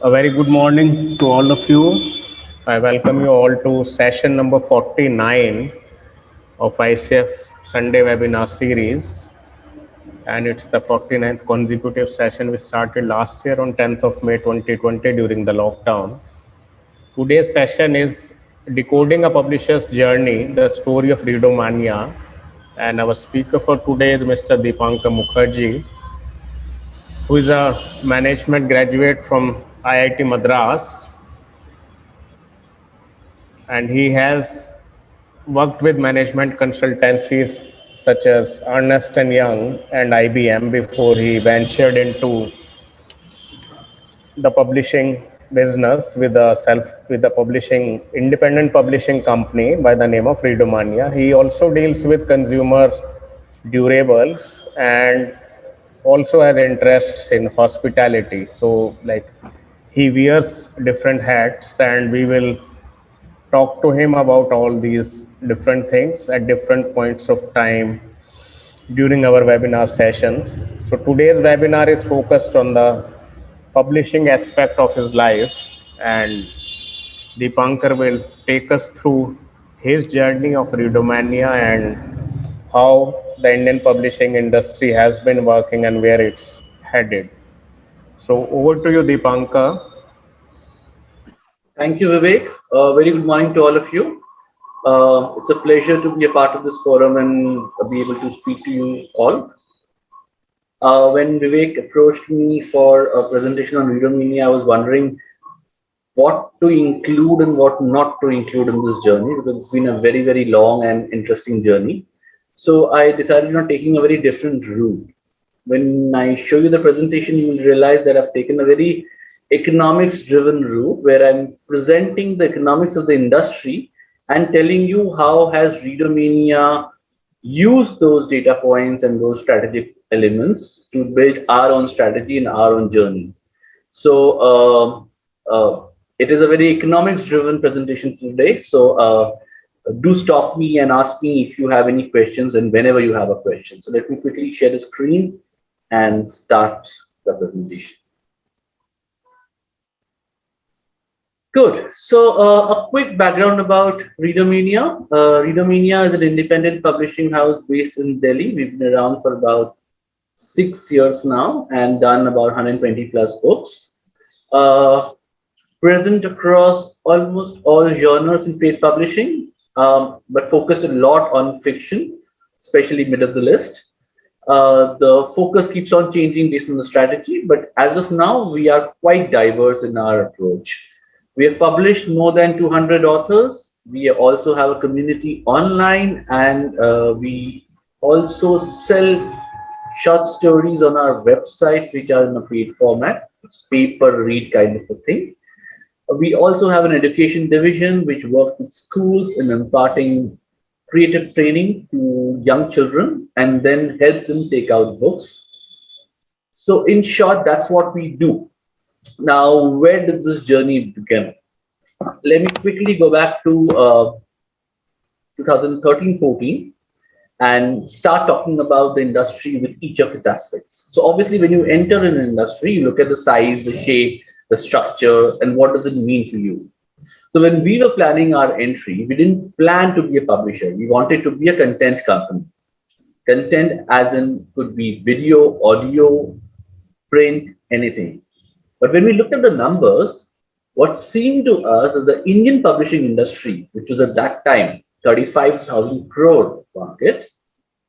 A very good morning to all of you. I welcome you all to session number 49 of ICF Sunday webinar series. And it's the 49th consecutive session we started last year on 10th of May 2020 during the lockdown. Today's session is Decoding a Publisher's Journey, the Story of Readomania. And our speaker for today is Mr. Deepankar Mukherjee, who is a management graduate from IIT Madras, and he has worked with management consultancies such as Ernst& Young and IBM before he ventured into the publishing business with a publishing independent publishing company by the name of Readomania. He also deals with consumer durables and also has interests in hospitality. So like he wears different hats, and we will talk to him about all these different things at different points of time during our webinar sessions. So today's webinar is focused on the publishing aspect of his life, and Deepankar will take us through his journey of Readomania and how the Indian publishing industry has been working and where it's headed. So over to you, Deepankar. Thank you, Vivek. Very good morning to all of you. It's a pleasure to be a part of this forum and be able to speak to you all. When Vivek approached me for a presentation on Readomania, I was wondering what to include and what not to include in this journey, because it's been a very, very long and interesting journey. So I decided on taking a very different route. When I show you the presentation, you will realize that I've taken a very economics driven route where I'm presenting the economics of the industry and telling you how has Readomania used those data points and those strategic elements to build our own strategy and our own journey. So it is a very economics driven presentation today. So do stop me and ask me if you have any questions and whenever you have a question. So let me quickly share the screen and start the presentation. Good. So a quick background about Readomania. Readomania is an independent publishing house based in Delhi. We've been around for about 6 years now and done about 120 plus books. Present across almost all genres in trade publishing, but focused a lot on fiction, especially mid of the list. The focus keeps on changing based on the strategy, but as of now, we are quite diverse in our approach. We have published more than 200 authors. We also have a community online, and we also sell short stories on our website, which are in a paid format. It's paper read kind of a thing. We also have an education division which works with schools in imparting creative training to young children and then help them take out books. So in short, that's what we do. Now, where did this journey begin? Let me quickly go back to 2013-14 and start talking about the industry with each of its aspects. So obviously, when you enter an industry, you look at the size, the shape, the structure, and what does it mean to you. So when we were planning our entry, we didn't plan to be a publisher. We wanted to be a content company. Content as in could be video, audio, print, anything. But when we looked at the numbers, what seemed to us is the Indian publishing industry, which was at that time 35,000 crore market,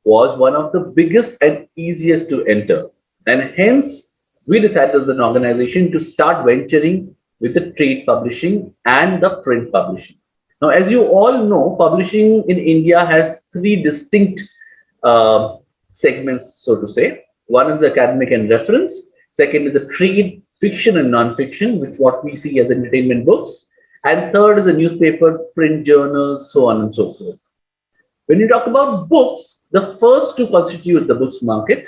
was one of the biggest and easiest to enter. And hence, we decided as an organization to start venturing with the trade publishing and the print publishing. Now, as you all know, publishing in India has three distinct segments, so to say. One is the academic and reference. Second is the trade, fiction and non-fiction, which what we see as entertainment books. And third is the newspaper, print journals, so on and so forth. When you talk about books, the first two constitute the books market.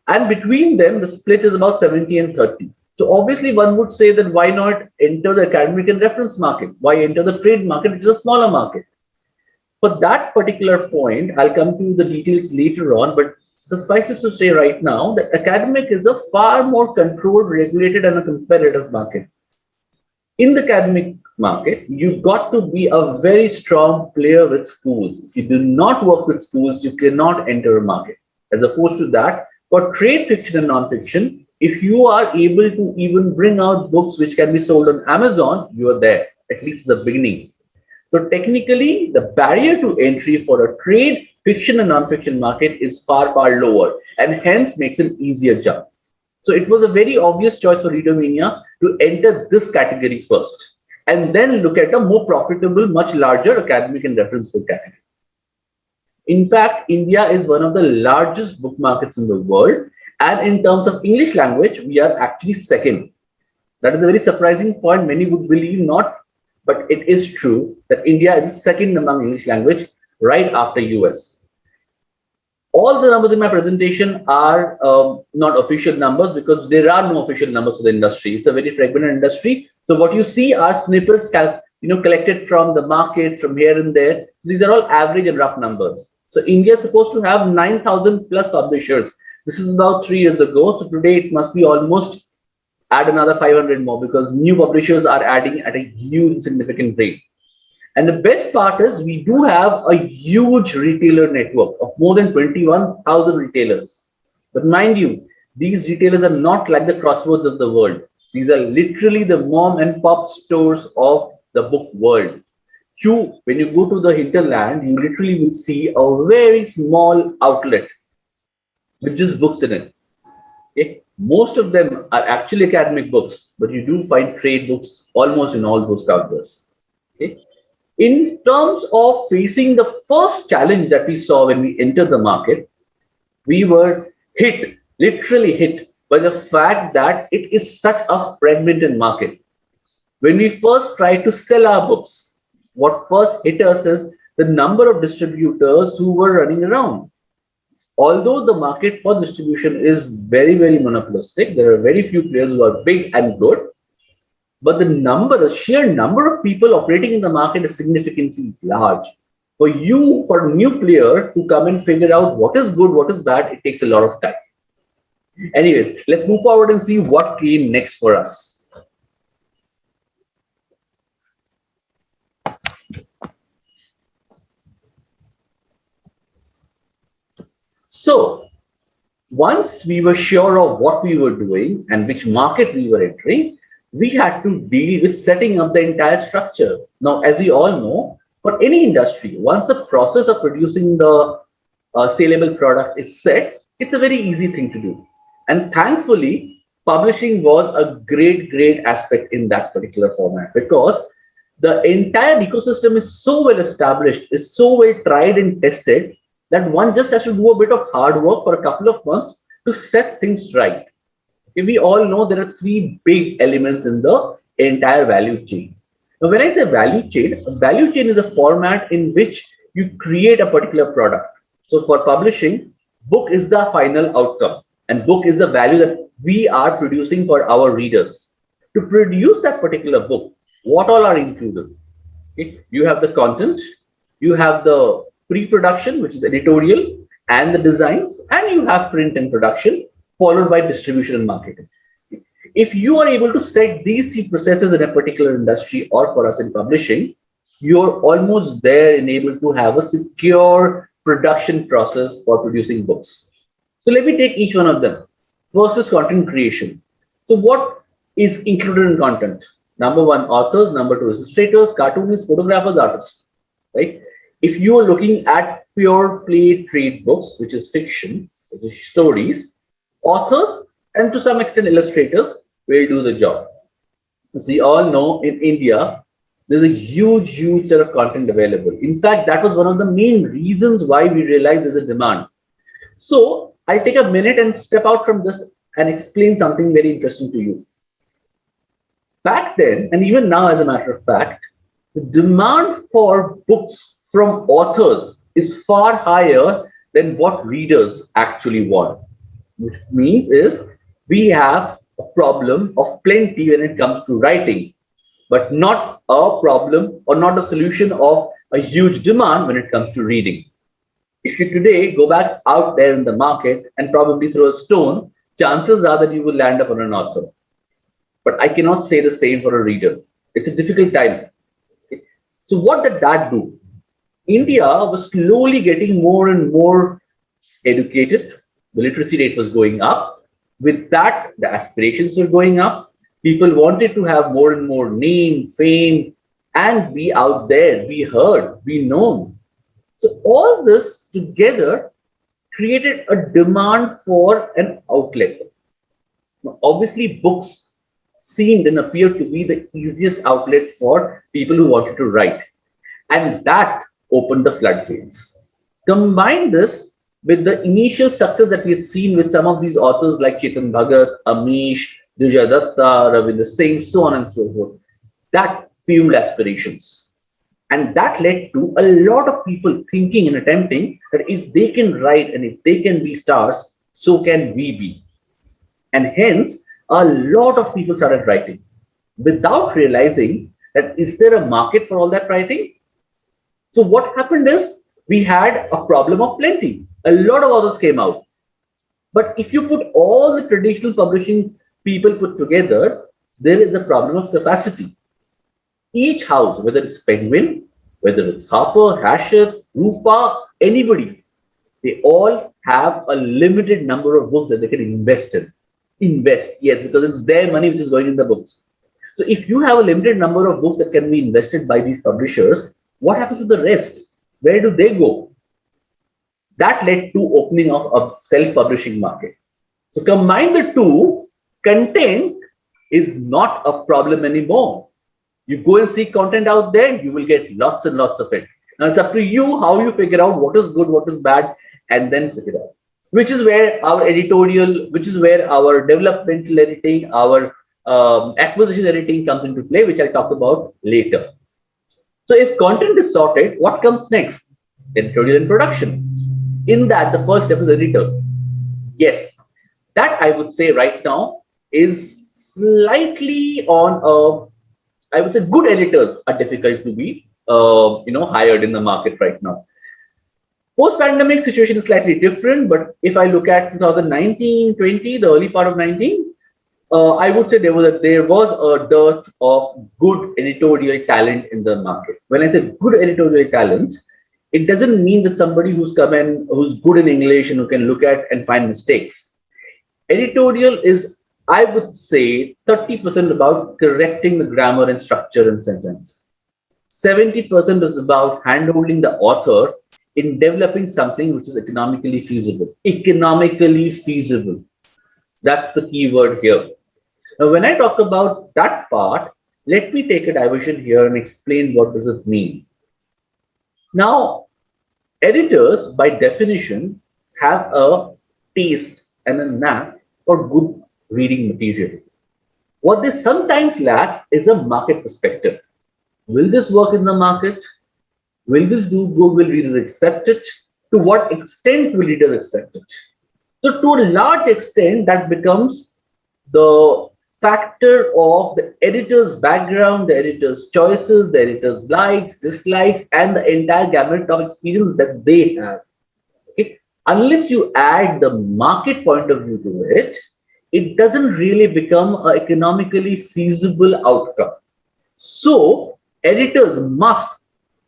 And between them, the split is about 70 and 30. So obviously, one would say that why not enter the academic and reference market? Why enter the trade market, which is a smaller market? For that particular point, I'll come to the details later on, but suffices to say right now that academic is a far more controlled, regulated, and a competitive market. In the academic market, you've got to be a very strong player with schools. If you do not work with schools, you cannot enter a market. As opposed to that, for trade fiction and non-fiction, if you are able to even bring out books which can be sold on Amazon, you are there, at least the beginning. So technically, the barrier to entry for a trade fiction and non-fiction market is far, far lower, and hence makes an easier jump. So it was a very obvious choice for Readermania to enter this category first, and then look at a more profitable, much larger academic and reference book category. In fact, India is one of the largest book markets in the world, and in terms of English language, we are actually second. That is a very surprising point. Many would believe not, but it is true that India is second among English language right after US. All the numbers in my presentation are not official numbers because there are no official numbers for the industry. It's a very fragmented industry. So what you see are snippets collected from the market, from here and there. These are all average and rough numbers. So India is supposed to have 9,000 plus publishers. This is about 3 years ago. So today it must be almost add another 500 more because new publishers are adding at a huge significant rate. And the best part is we do have a huge retailer network of more than 21,000 retailers. But mind you, these retailers are not like the Crossroads of the world. These are literally the mom and pop stores of the book world. When you go to the hinterland, you literally will see a very small outlet with just books in it. Okay? Most of them are actually academic books, but you do find trade books almost in all those counters. Okay? In terms of facing the first challenge that we saw when we entered the market, we were literally hit by the fact that it is such a fragmented market. When we first tried to sell our books, what first hit us is the number of distributors who were running around. Although the market for distribution is very, very monopolistic, there are very few players who are big and good. But the sheer number of people operating in the market is significantly large. For a new player to come and figure out what is good, what is bad, it takes a lot of time. Anyways, let's move forward and see what came next for us. So, once we were sure of what we were doing and which market we were entering, we had to deal with setting up the entire structure. Now, as we all know, for any industry, once the process of producing the saleable product is set, it's a very easy thing to do. And thankfully, publishing was a great, great aspect in that particular format because the entire ecosystem is so well established, is so well tried and tested that one just has to do a bit of hard work for a couple of months to set things right. We all know there are three big elements in the entire value chain. Now, when I say value chain is a format in which you create a particular product. So for publishing, book is the final outcome and book is the value that we are producing for our readers. To produce that particular book, what all are included? Okay? You have the content, you have the pre-production, which is editorial, and the designs, and you have print and production, followed by distribution and marketing. If you are able to set these three processes in a particular industry or for us in publishing, you're almost there and able to have a secure production process for producing books. So let me take each one of them. First is content creation. So what is included in content? Number one, authors. Number two, illustrators, cartoonists, photographers, artists, right? If you are looking at pure play trade books, which is fiction, which is stories, authors and to some extent illustrators will do the job. As we all know, in India, there's a huge set of content available. In fact, that was one of the main reasons why we realized there's a demand. So I'll take a minute and step out from this and explain something very interesting to you. Back then, and even now as a matter of fact, the demand for books from authors is far higher than what readers actually want. Which means is we have a problem of plenty when it comes to writing, but not a problem or not a solution of a huge demand when it comes to reading. If you today go back out there in the market and probably throw a stone, chances are that you will land up on an author. But I cannot say the same for a reader. It's a difficult time. Okay. So what did that do? India was slowly getting more and more educated. The literacy rate was going up. With that, the aspirations were going up. People wanted to have more and more name, fame, and be out there, be heard, be known. So all this together created a demand for an outlet. Now, obviously, books seemed and appeared to be the easiest outlet for people who wanted to write. And that opened the floodgates. Combine this with the initial success that we had seen with some of these authors like Chetan Bhagat, Amish, Vijay Datta, Ravinder Singh, so on and so forth. That fueled aspirations. And that led to a lot of people thinking and attempting that if they can write and if they can be stars, so can we be. And hence, a lot of people started writing without realizing that is there a market for all that writing? So what happened is we had a problem of plenty. A lot of authors came out. But if you put all the traditional publishing people put together, there is a problem of capacity. Each house, whether it's Penguin, whether it's Harper, Hachette, Rupa, anybody, they all have a limited number of books that they can invest in. Invest, yes, because it's their money which is going in the books. So if you have a limited number of books that can be invested by these publishers, what happens to the rest? Where do they go? That led to opening of a self-publishing market. So combine the two, content is not a problem anymore. You go and seek content out there, you will get lots and lots of it. Now it's up to you how you figure out what is good, what is bad, and then figure it out. Which is where our editorial, which is where our developmental editing, our acquisition editing comes into play, which I'll talk about later. So if content is sorted, what comes next? Editorial and production. In that, the first step is editor. Yes, that I would say right now is slightly on I would say good editors are difficult to be hired in the market right now. Post-pandemic situation is slightly different, but if I look at 2019, 20, the early part of 19, I would say there was a dearth of good editorial talent in the market. When I say good editorial talent, it doesn't mean that somebody who's come in, who's good in English and who can look at and find mistakes. Editorial is, I would say, 30% about correcting the grammar and structure and sentence. 70% is about handholding the author in developing something which is economically feasible. Economically feasible. That's the key word here. Now, when I talk about that part, let me take a diversion here and explain what does it mean. Now, editors, by definition, have a taste and a knack for good reading material. What they sometimes lack is a market perspective. Will this work in the market? Will this do good? Will readers accept it? To what extent will readers accept it? So to a large extent, that becomes the factor of the editor's background, the editor's choices, the editor's likes, dislikes, and the entire gamut of experience that they have. Okay? Unless you add the market point of view to it, it doesn't really become an economically feasible outcome. So editors must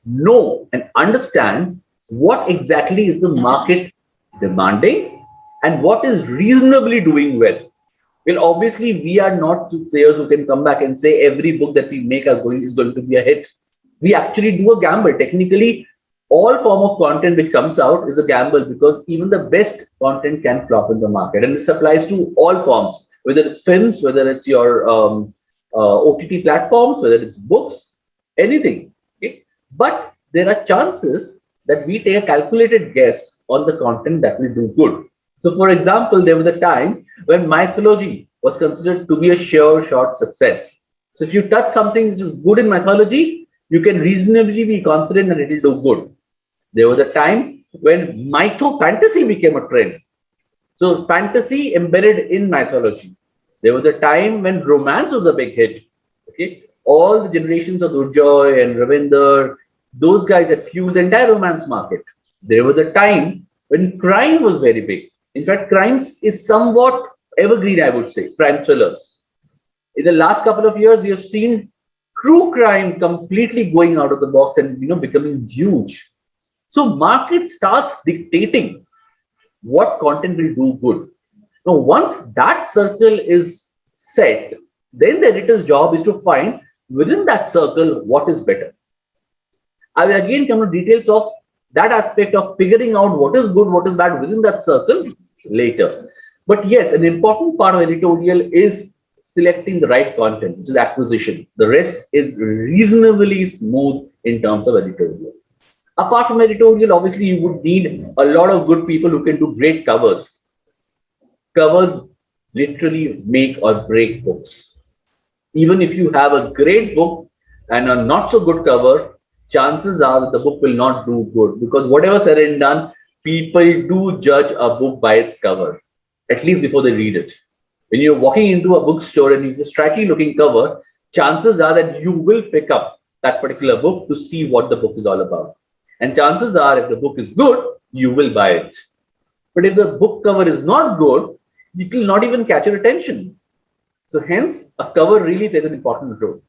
know and understand what exactly is the market demanding and what is reasonably doing well. Well, obviously, we are not soothsayers who can come back and say every book that we make is going to be a hit. We actually do a gamble. Technically, all form of content which comes out is a gamble because even the best content can flop in the market. And this applies to all forms, whether it's films, whether it's your OTT platforms, whether it's books, anything. Okay? But there are chances that we take a calculated guess on the content that will do good. So, for example, there was a time when mythology was considered to be a sure shot success. So, if you touch something which is good in mythology, you can reasonably be confident that it will do good. There was a time when mytho-fantasy became a trend. So, fantasy embedded in mythology. There was a time when romance was a big hit. Okay, all the generations of Durjoy and Ravinder, those guys had fueled the entire romance market. There was a time when crime was very big. In fact, crimes is somewhat evergreen, I would say, crime thrillers. In the last couple of years, we have seen true crime completely going out of the box and becoming huge. So market starts dictating what content will do good. Now, once that circle is set, then the editor's job is to find within that circle what is better. I will again come to details of that aspect of figuring out what is good, what is bad within that circle later. But yes, an important part of editorial is selecting the right content, which is acquisition. The rest is reasonably smooth in terms of editorial. Apart from editorial, obviously, you would need a lot of good people who can do great covers. Covers literally make or break books. Even if you have a great book and a not so good cover, chances are that the book will not do good, because whatever said and done, people do judge a book by its cover, at least before they read it. When you're walking into a bookstore and it's a striking looking cover, chances are that you will pick up that particular book to see what the book is all about. And chances are, if the book is good, you will buy it. But if the book cover is not good, it will not even catch your attention. So hence, a cover really plays an important role.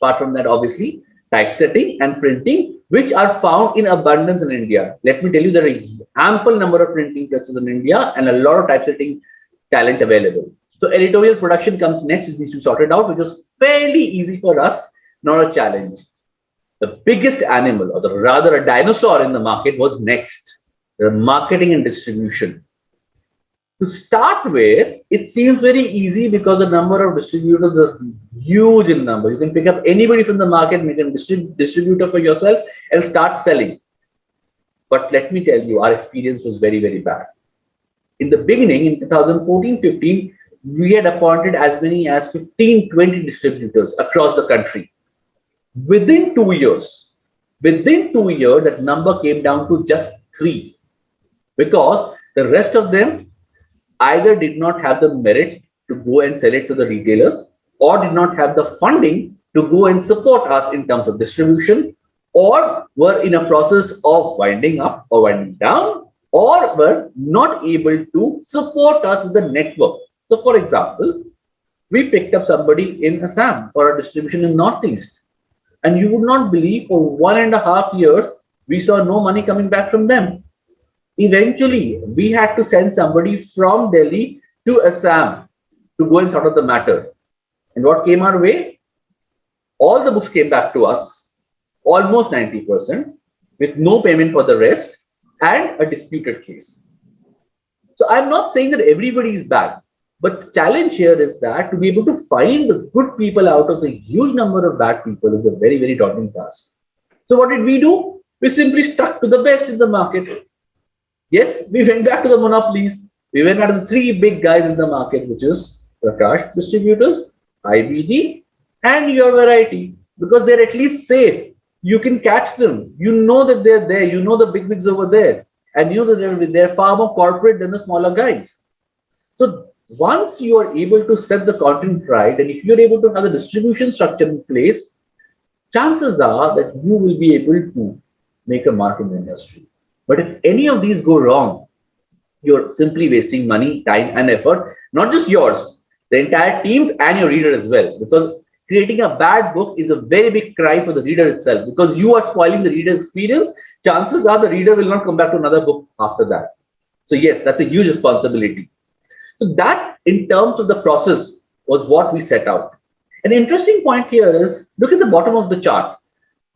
Apart from that, obviously, typesetting and printing, which are found in abundance in India. Let me tell you, there are an ample number of printing presses in India and a lot of typesetting talent available. So editorial production comes next, which needs to be sorted out, which is fairly easy for us, not a challenge. The biggest animal, or rather a dinosaur in the market, was next, the marketing and distribution. To start with, it seems very easy because the number of distributors is huge in number. You can pick up anybody from the market, make a distributor for yourself, and start selling. But let me tell you, our experience was very, very bad. In the beginning, in 2014-15, we had appointed as many as 15-20 distributors across the country. Within 2 years, that number came down to just 3, because the rest of them either did not have the merit to go and sell it to the retailers, or did not have the funding to go and support us in terms of distribution, or were in a process of winding up or winding down, or were not able to support us with the network. So, for example, we picked up somebody in Assam for a distribution in Northeast, and you would not believe, for 1.5 years, we saw no money coming back from them. Eventually, we had to send somebody from Delhi to Assam to go and sort out the matter. And what came our way? All the books came back to us, almost 90%, with no payment for the rest, and a disputed case. So I'm not saying that everybody is bad, but the challenge here is that to be able to find the good people out of the huge number of bad people is a very, very daunting task. So what did we do? We simply stuck to the best in the market. Yes, we went back to the monopolies. We went back to the 3 big guys in the market, which is Prakash Distributors, IBD, and Your Variety, because they're at least safe. You can catch them. You know that they're there. You know the big wigs over there. And you know that they're far more corporate than the smaller guys. So once you are able to set the content right, and if you're able to have the distribution structure in place, chances are that you will be able to make a mark in the industry. But if any of these go wrong, you're simply wasting money, time, and effort, not just yours, the entire team's and your reader as well. Because creating a bad book is a very big cry for the reader itself, because you are spoiling the reader experience. Chances are the reader will not come back to another book after that. So yes, that's a huge responsibility. So that, in terms of the process, was what we set out. An interesting point here is, look at the bottom of the chart.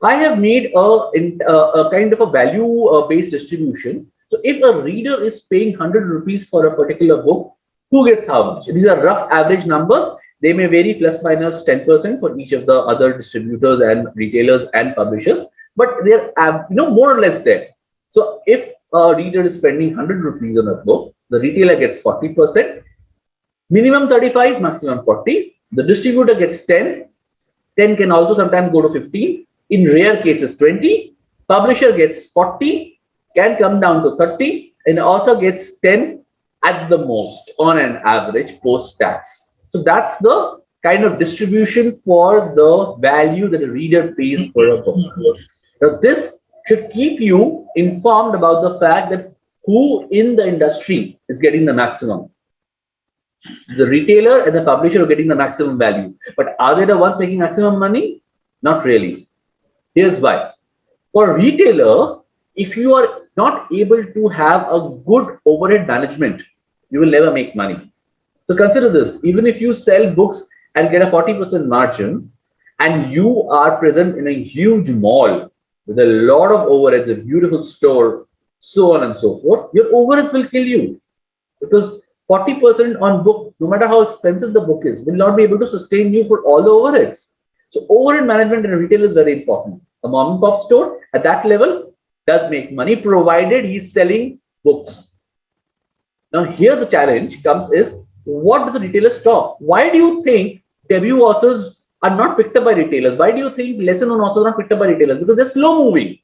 I have made a kind of a value-based distribution. So if a reader is paying 100 rupees for a particular book, who gets how much? These are rough average numbers. They may vary plus minus 10% for each of the other distributors and retailers and publishers, but they're more or less there. So if a reader is spending 100 rupees on a book, the retailer gets 40%, minimum 35, maximum 40. The distributor gets 10. 10 can also sometimes go to 15. In rare cases, 20. Publisher gets 40, can come down to 30, and author gets 10 at the most on an average post-tax. So that's the kind of distribution for the value that a reader pays for a book. Now, this should keep you informed about the fact that who in the industry is getting the maximum. The retailer and the publisher are getting the maximum value. But are they the ones making maximum money? Not really. Here's why. For a retailer, if you are not able to have a good overhead management, you will never make money. So consider this, even if you sell books and get a 40% margin, and you are present in a huge mall with a lot of overheads, a beautiful store, so on and so forth, your overheads will kill you, because 40% on book, no matter how expensive the book is, will not be able to sustain you for all the overheads. So overhead management in retail is very important. A mom and pop store at that level does make money, provided he's selling books. Now here the challenge comes is, what does the retailer stop? Why do you think debut authors are not picked up by retailers? Why do you think lesser known authors are not picked up by retailers? Because they're slow moving.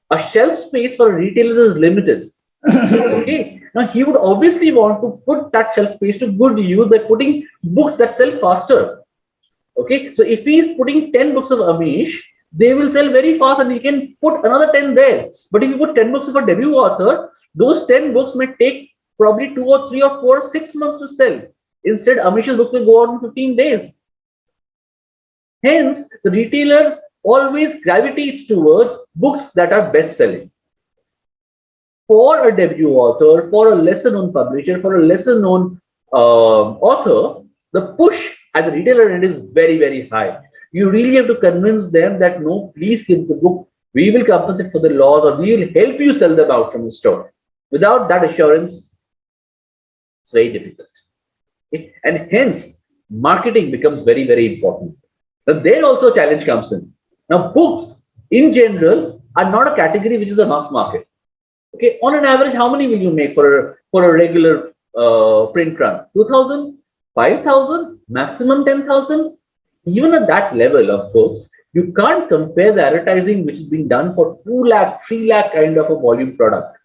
A shelf space for a retailer is limited. Okay. Now he would obviously want to put that shelf space to good use by putting books that sell faster. Okay. So if he's putting 10 books of Amish, they will sell very fast and he can put another 10 there. But if you put 10 books of a debut author, those 10 books may take probably 2 or 3 or 4, 6 months to sell. Instead, Amish's book will go out in 15 days. Hence, the retailer always gravitates towards books that are best selling. For a debut author, for a lesser known publisher, for a lesser known author, the push at the retailer end is very, very high. You really have to convince them that no, please keep the book. We will compensate for the loss, or we will help you sell them out from the store. Without that assurance, it's very difficult. Okay? And hence, marketing becomes very, very important. Now, there also a challenge comes in. Now, books in general are not a category which is a mass market. Okay, on an average, how many will you make for a regular print run? 2,000, 5,000, maximum 10,000. Even at that level of books, you can't compare the advertising which is being done for 2 lakh, 3 lakh kind of a volume product.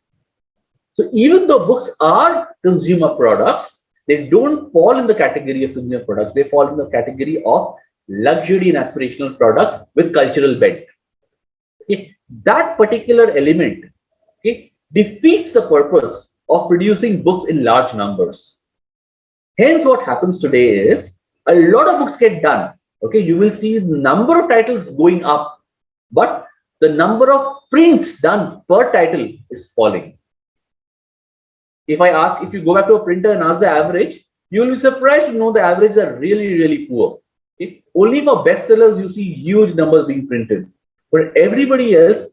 So even though books are consumer products, they don't fall in the category of consumer products. They fall in the category of luxury and aspirational products with cultural bent. Okay, that particular element, okay, defeats the purpose of producing books in large numbers. Hence, what happens today is a lot of books get done. Okay, you will see the number of titles going up, but the number of prints done per title is falling. If you go back to a printer and ask the average, you will be surprised to know the averages are really, really poor. Okay? Only for bestsellers, you see huge numbers being printed. For everybody else,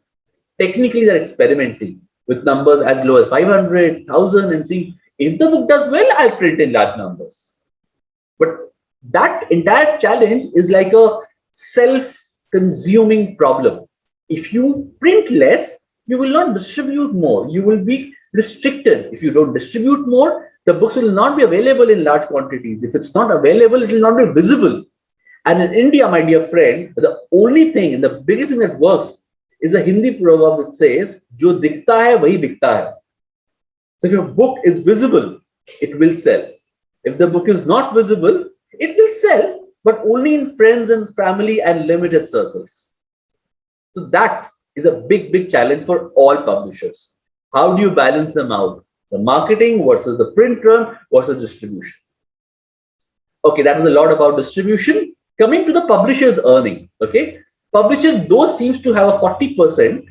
technically they're experimenting with numbers as low as 500, 1,000 and see if the book does well, I'll print in large numbers. But that entire challenge is like a self-consuming problem. If you print less, you will not distribute more. You will be restricted. If you don't distribute more, the books will not be available in large quantities. If it's not available, it will not be visible. And in India, my dear friend, the only thing and the biggest thing that works is a Hindi proverb which says, "Jo dikhta hai, wahi bikta hai." So if your book is visible, it will sell. If the book is not visible, it will sell, but only in friends and family and limited circles. So that is a big, big challenge for all publishers. How do you balance them out? The marketing versus the print run versus distribution. Okay, that was a lot about distribution. Coming to the publisher's earning. Okay, publisher, though seems to have a 40%,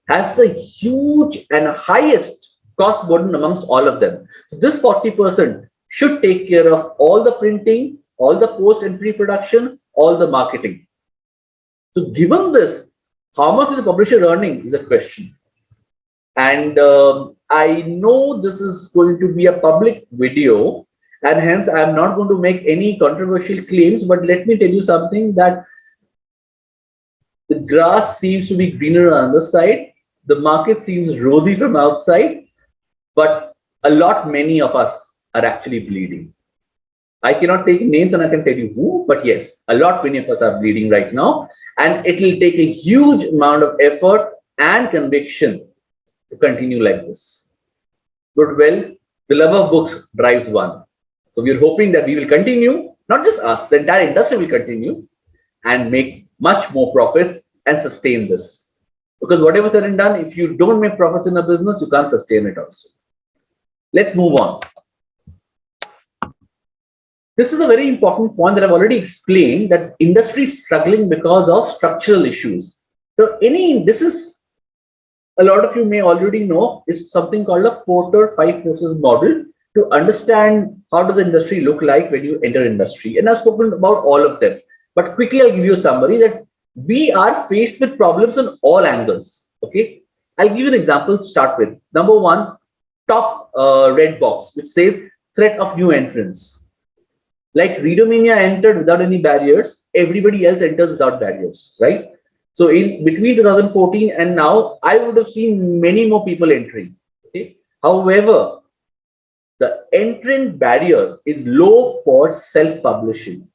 has the huge and highest cost burden amongst all of them. So this 40% should take care of all the printing, all the post and pre-production, all the marketing. So given this, how much is the publisher earning is a question. And I know this is going to be a public video, and hence I am not going to make any controversial claims, but let me tell you something, that the grass seems to be greener on the side. The market seems rosy from outside, but many of us are actually bleeding. I cannot take names and I can tell you who, but yes, many of us are bleeding right now, and it will take a huge amount of effort and conviction to continue like this. But well, the love of books drives one. So we are hoping that we will continue, not just us, the entire industry will continue and make much more profits and sustain this. Because whatever said and done, if you don't make profits in a business, you can't sustain it also. Let's move on. This is a very important point that I've already explained, that industry is struggling because of structural issues. So this is, a lot of you may already know, is something called a Porter 5 forces model to understand how does the industry look like when you enter industry. And I've spoken about all of them. But quickly, I'll give you a summary that we are faced with problems on all angles. Okay, I'll give you an example to start with. Number one, top red box, which says threat of new entrants. Like Readomania entered without any barriers, everybody else enters without barriers, right? So in between 2014 and now, I would have seen many more people entering. Okay. However, the entrant barrier is low for self-publishing.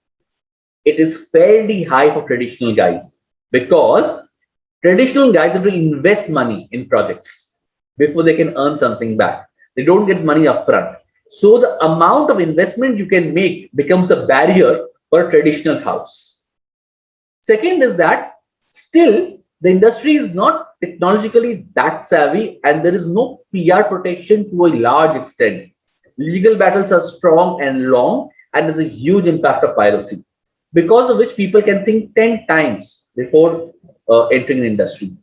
It is fairly high for traditional guys, because traditional guys have to invest money in projects before they can earn something back. They don't get money upfront. So the amount of investment you can make becomes a barrier for a traditional house. Second is that still the industry is not technologically that savvy, and there is no PR protection to a large extent. Legal battles are strong and long, and there's a huge impact of piracy, because of which people can think 10 times before entering an industry.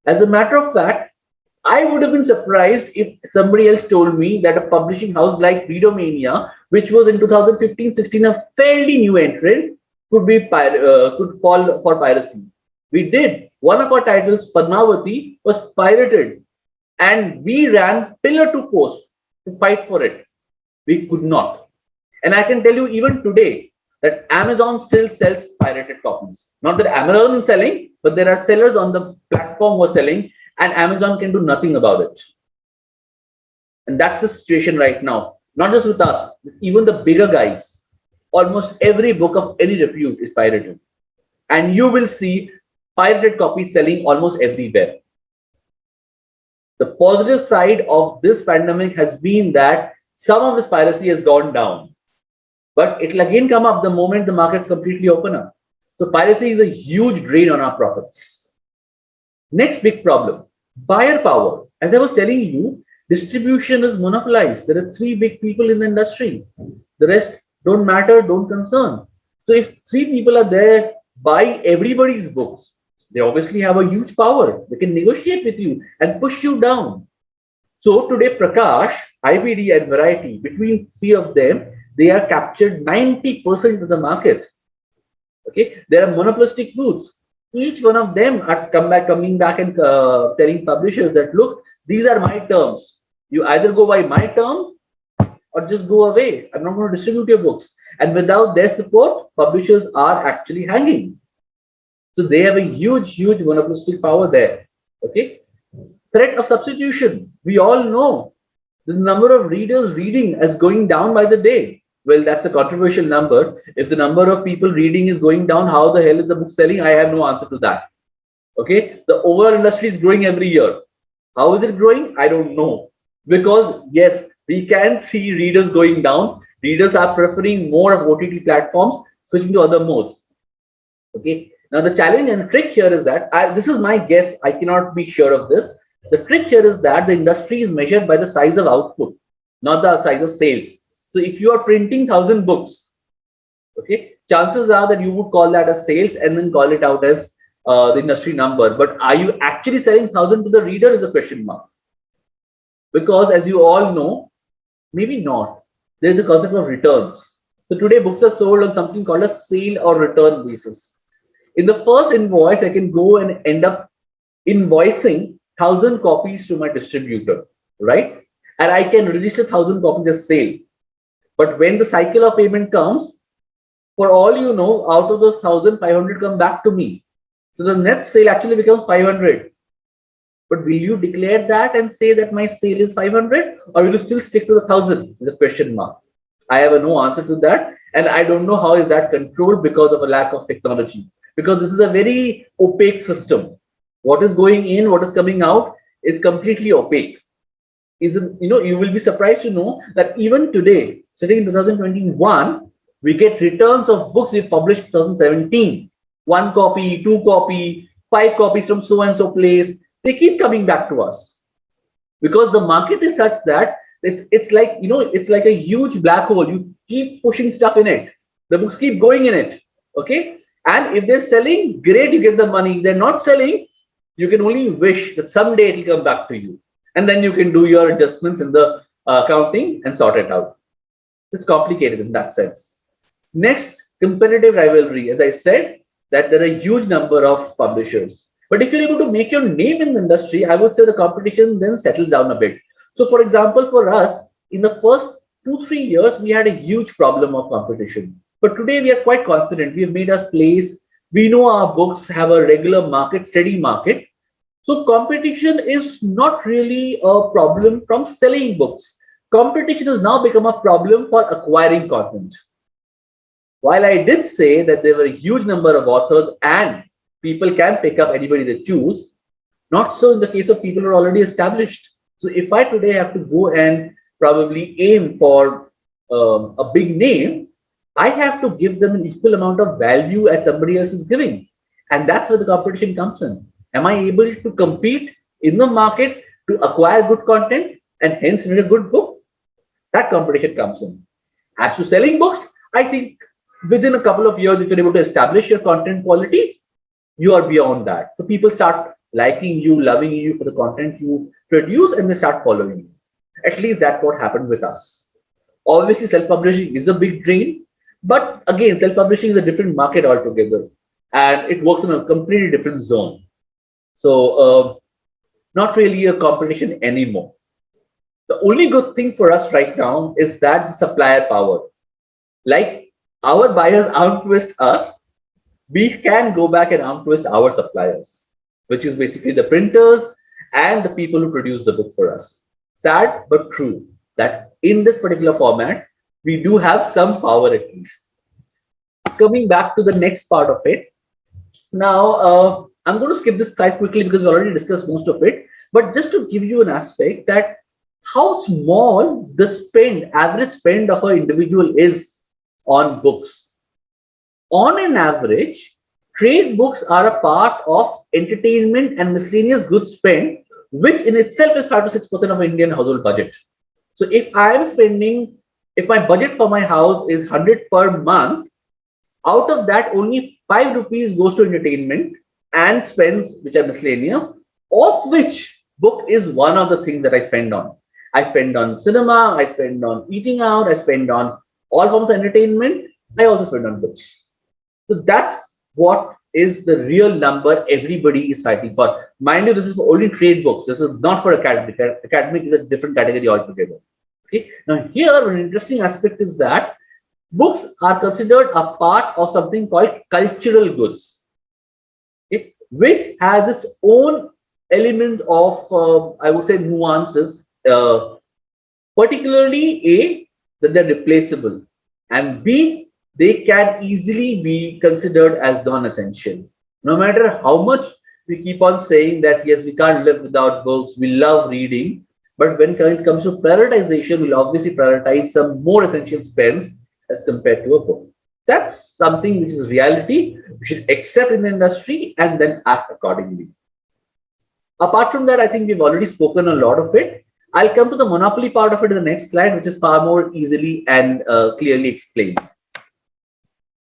As a matter of fact, I would have been surprised if somebody else told me that a publishing house like Readomania, which was in 2015-16 a fairly new entrant, could fall for piracy. We did. One of our titles, Padmavati, was pirated, and we ran pillar to post to fight for it. We could not. And I can tell you even today that Amazon still sells pirated copies. Not that Amazon is selling, but there are sellers on the platform who are selling, and Amazon can do nothing about it. And that's the situation right now. Not just with us, even the bigger guys. Almost every book of any repute is pirated. And you will see pirated copies selling almost everywhere. The positive side of this pandemic has been that some of this piracy has gone down. But it will again come up the moment the markets completely open up. So piracy is a huge drain on our profits. Next big problem, buyer power. As I was telling you, distribution is monopolized. There are 3 big people in the industry. The rest don't matter, don't concern. So if 3 people are there, buy everybody's books, they obviously have a huge power. They can negotiate with you and push you down. So today, Prakash, IBD and Variety, between 3 of them, they are captured 90% of the market. Okay, there are monopolistic booths. Each one of them are coming back and telling publishers that, look, these are my terms. You either go by my term or just go away. I'm not going to distribute your books. And without their support, publishers are actually hanging. So they have a huge monopolistic power there. Okay. Threat of substitution. We all know the number of readers reading is going down by the day. Well, that's a controversial number. If the number of people reading is going down, how the hell is the book selling? I have no answer to that. Okay. The overall industry is growing every year. How is it growing? I don't know. Because yes, we can see readers going down. Readers are preferring more of OTT platforms, switching to other modes. Okay. Now the challenge and trick here is that, this is my guess, I cannot be sure of this. The trick here is that the industry is measured by the size of output, not the size of sales. So if you are printing 1,000 books, okay, chances are that you would call that as sales and then call it out as the industry number. But are you actually selling 1,000 to the reader is a question mark. Because as you all know, maybe not. There is a concept of returns. So today books are sold on something called a sale or return basis. In the first invoice, I can go and end up invoicing 1,000 copies to my distributor, right? And I can register 1,000 copies as sale. But when the cycle of payment comes, for all you know, out of those 1,000, 500 come back to me. So the net sale actually becomes 500. But will you declare that and say that my sale is 500, or will you still stick to the 1,000? Is a question mark. I have no answer to that, and I don't know how is that controlled because of a lack of technology. Because this is a very opaque system. What is going in, what is coming out is completely opaque. You will be surprised to know that even today, sitting in 2021, we get returns of books we published in 2017. 1 copy, 2 copy, 5 copies from so and so place. They keep coming back to us because the market is such that It's like, it's like a huge black hole. You keep pushing stuff in it. The books keep going in it. Okay. And if they're selling, great, you get the money. If they're not selling, you can only wish that someday it'll come back to you. And then you can do your adjustments in the accounting and sort it out. It's complicated in that sense. Next, competitive rivalry. As I said, that there are a huge number of publishers. But if you're able to make your name in the industry, I would say the competition then settles down a bit. So, for example, for us, in the first 2-3 years, we had a huge problem of competition. But today we are quite confident. We have made our place. We know our books have a regular market, steady market. So competition is not really a problem from selling books. Competition has now become a problem for acquiring content. While I did say that there were a huge number of authors and people can pick up anybody they choose, not so in the case of people who are already established. So if I today have to go and probably aim for a big name, I have to give them an equal amount of value as somebody else is giving. And that's where the competition comes in. Am I able to compete in the market to acquire good content and hence read a good book? That competition comes in. As to selling books, I think within a couple of years, if you're able to establish your content quality, you are beyond that. So people start liking you, loving you for the content you produce, and they start following you. At least that's what happened with us. Obviously, self-publishing is a big drain, but again, self-publishing is a different market altogether, and it works in a completely different zone. So, not really a competition anymore. The only good thing for us right now is that the supplier power. Like our buyers out-twist us, we can go back and out-twist our suppliers, which is basically the printers and the people who produce the book for us. Sad but true that in this particular format, we do have some power at least. Coming back to the next part of it. Now, I'm going to skip this slide quickly because we already discussed most of it. But just to give you an aspect that how small the average spend of an individual is on books. On an average, trade books are a part of entertainment and miscellaneous goods spend, which in itself is 5 to 6% of Indian household budget. So if my budget for my house is 100 per month, out of that only 5 rupees goes to entertainment and spends, which are miscellaneous, of which book is one of the things that I spend on. I spend on cinema, I spend on eating out, I spend on all forms of entertainment. I also spend on books. So that's what is the real number everybody is fighting for. Mind you, this is for only trade books. This is not for academic. Academic is a different category altogether. Okay. Now here, an interesting aspect is that books are considered a part of something called cultural goods, okay, which has its own element of, I would say, nuances. Particularly A, that they're replaceable, and B, they can easily be considered as non-essential. No matter how much we keep on saying that, yes, we can't live without books, we love reading, but when it comes to prioritization, we'll obviously prioritize some more essential spends as compared to a book. That's something which is reality. We should accept in the industry and then act accordingly. Apart from that, I think we've already spoken a lot of it. I'll come to the monopoly part of it in the next slide, which is far more easily and clearly explained.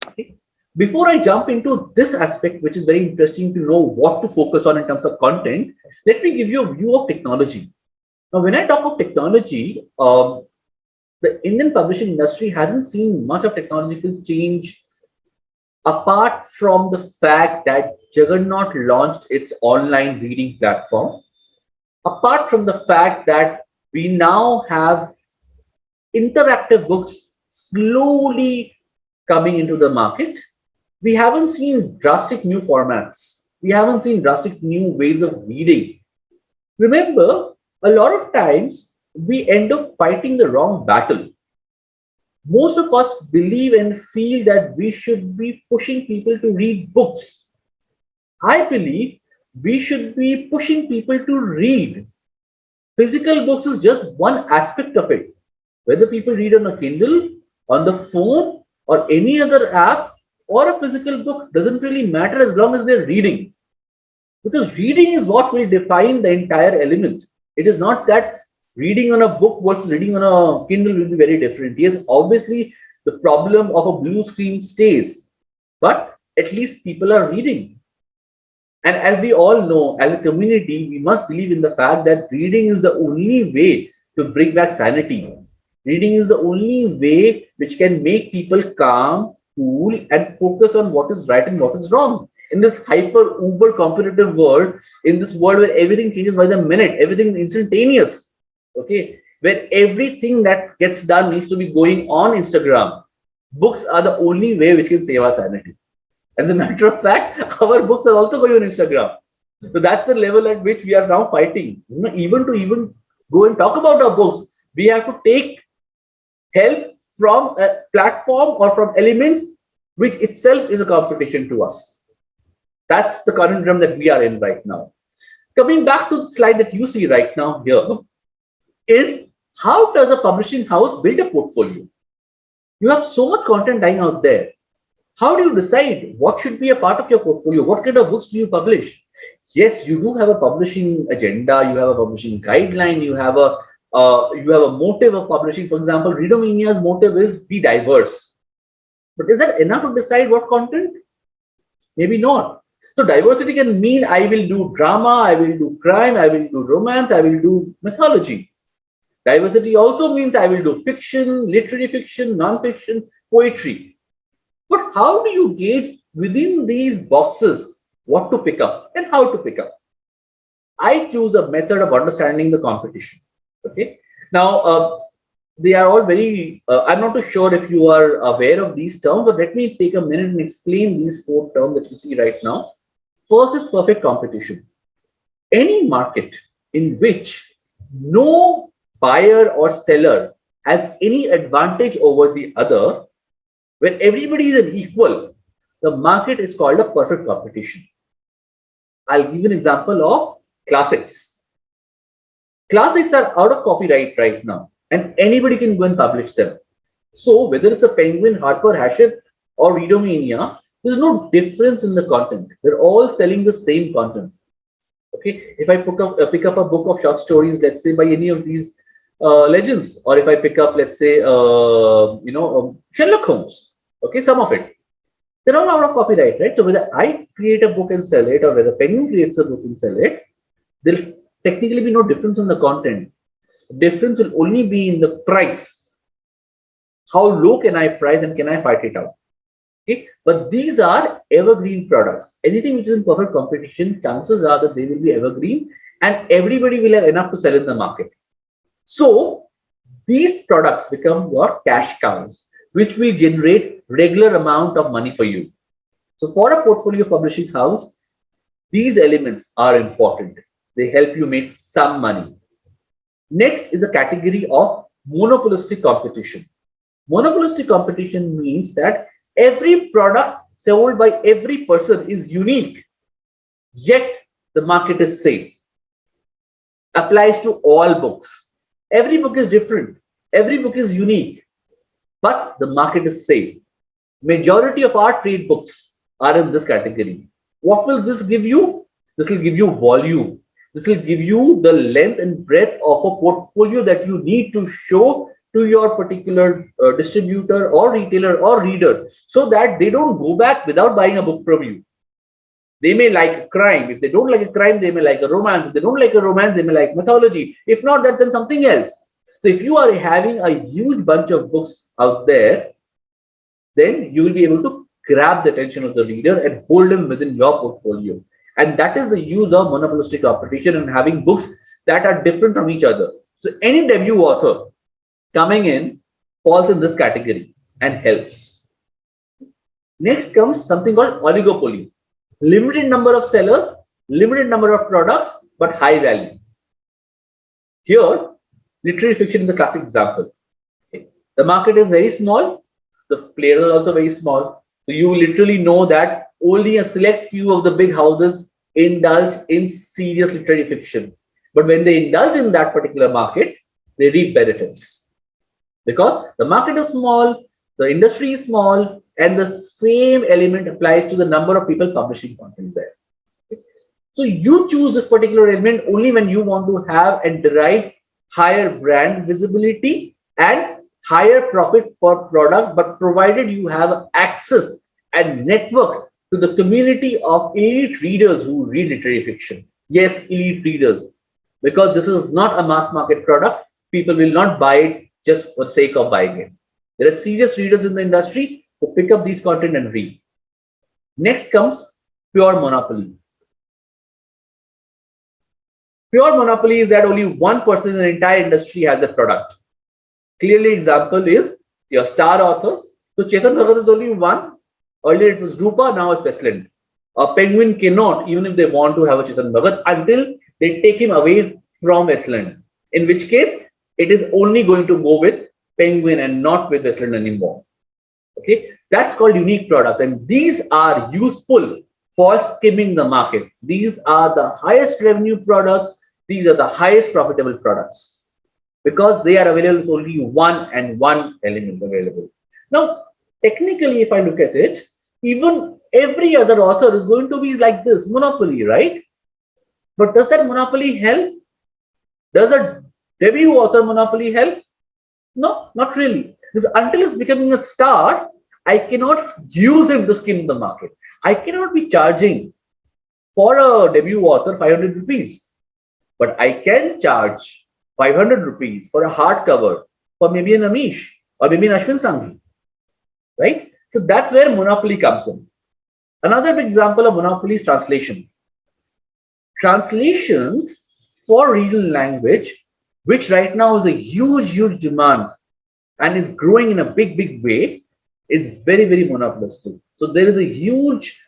Okay. Before I jump into this aspect, which is very interesting to know what to focus on in terms of content, let me give you a view of technology. Now, when I talk of technology, the Indian publishing industry hasn't seen much of technological change apart from the fact that Juggernaut launched its online reading platform. Apart from the fact that we now have interactive books slowly coming into the market, we haven't seen drastic new formats. We haven't seen drastic new ways of reading. Remember, a lot of times we end up fighting the wrong battle. Most of us believe and feel that we should be pushing people to read books. I believe we should be pushing people to read. Physical books is just one aspect of it. Whether people read on a Kindle, on the phone, or any other app, or a physical book doesn't really matter as long as they're reading. Because reading is what will define the entire element. It is not that Reading on a book versus reading on a Kindle will be very different. Yes, obviously the problem of a blue screen stays, but at least people are reading. And as we all know, as a community, we must believe in the fact that reading is the only way to bring back sanity. Reading is the only way which can make people calm, cool, and focus on what is right and what is wrong. In this hyper uber competitive world, in this world where everything changes by the minute, everything is instantaneous, okay, where everything that gets done needs to be going on Instagram, books are the only way which can save our sanity. As a matter of fact, our books are also going on Instagram. So that's the level at which we are now fighting. Even to even go and talk about our books, we have to take help from a platform or from elements which itself is a competition to us. That's the conundrum that we are in right now. Coming back to the slide that you see right now here, is how does a publishing house build a portfolio? You have so much content lying out there. How do you decide what should be a part of your portfolio? What kind of books do you publish? Yes, you do have a publishing agenda. You have a publishing guideline. You have a motive of publishing. For example, Readomania's motive is be diverse. But is that enough to decide what content? Maybe not. So diversity can mean I will do drama, I will do crime, I will do romance, I will do mythology. Diversity also means I will do fiction, literary fiction, non-fiction, poetry. But how do you gauge within these boxes what to pick up and how to pick up? I choose a method of understanding the competition. Okay. Now, they are all very, I'm not too sure if you are aware of these terms, but let me take a minute and explain these four terms that you see right now. First is perfect competition. Any market in which no buyer or seller has any advantage over the other, where everybody is an equal, the market is called a perfect competition. I'll give you an example of classics. Classics are out of copyright right now, and anybody can go and publish them. So whether it's a Penguin, Harper, Hachette, or Readomania, there's no difference in the content. They're all selling the same content. Okay, if I pick up a book of short stories, let's say by any of these legends, or if I pick up, let's say, Sherlock Holmes, okay, some of it, they're all out of copyright, right? So whether I create a book and sell it, or whether Penguin creates a book and sell it, there'll technically be no difference in the content. The difference will only be in the price. How low can I price and can I fight it out? Okay, but these are evergreen products. Anything which is in perfect competition, chances are that they will be evergreen and everybody will have enough to sell in the market. So these products become your cash cows, which will generate regular amount of money for you. So for a portfolio publishing house, these elements are important. They help you make some money. Next is the category of monopolistic competition. Monopolistic competition means that every product sold by every person is unique, yet the market is same. Applies to all books. Every book is different. Every book is unique, but the market is same. Majority of our trade books are in this category. What will this give you? This will give you volume. This will give you the length and breadth of a portfolio that you need to show to your particular distributor or retailer or reader, so that they don't go back without buying a book from you. They may like a crime. If they don't like a crime, they may like a romance. If they don't like a romance, they may like mythology. If not that, then something else. So if you are having a huge bunch of books out there, then you will be able to grab the attention of the reader and hold them within your portfolio. And that is the use of monopolistic competition and having books that are different from each other. So any debut author coming in falls in this category and helps. Next comes something called oligopoly. Limited number of sellers, limited number of products, but high value. Here, literary fiction is a classic example. Okay. The market is very small. The players are also very small. So you literally know that only a select few of the big houses indulge in serious literary fiction. But when they indulge in that particular market, they reap benefits. Because the market is small, the industry is small, and the same element applies to the number of people publishing content there. So you choose this particular element only when you want to have and derive higher brand visibility, and higher profit per product, but provided you have access and network to the community of elite readers who read literary fiction. Yes, elite readers, because this is not a mass market product. People will not buy it just for the sake of buying it. There are serious readers in the industry who pick up these content and read. Next comes pure monopoly. Pure monopoly is that only one person in the entire industry has a product. Clearly, example is your star authors. So Chetan Bhagat is only one. Earlier it was Rupa, now it's Westland. A Penguin cannot, even if they want to have a Chetan Bhagat, until they take him away from Westland. In which case, it is only going to go with Penguin and not with Westland anymore. Okay, that's called unique products, and these are useful for skimming the market. These are the highest revenue products. These are the highest profitable products because they are available with only one and one element available. Now, technically, if I look at it, even every other author is going to be like this monopoly, right? But does that monopoly help? Does a debut author monopoly help? No, not really. Because until it's becoming a star, I cannot use him to skim the market. I cannot be charging for a debut author 500 rupees, but I can charge 500 rupees for a hardcover for maybe an Amish or maybe an Ashwin Sanghi, right? So that's where monopoly comes in. Another big example of monopoly is translation. Translations for regional language, which right now is a huge demand and is growing in a big way, is very monopolistic. So there is a huge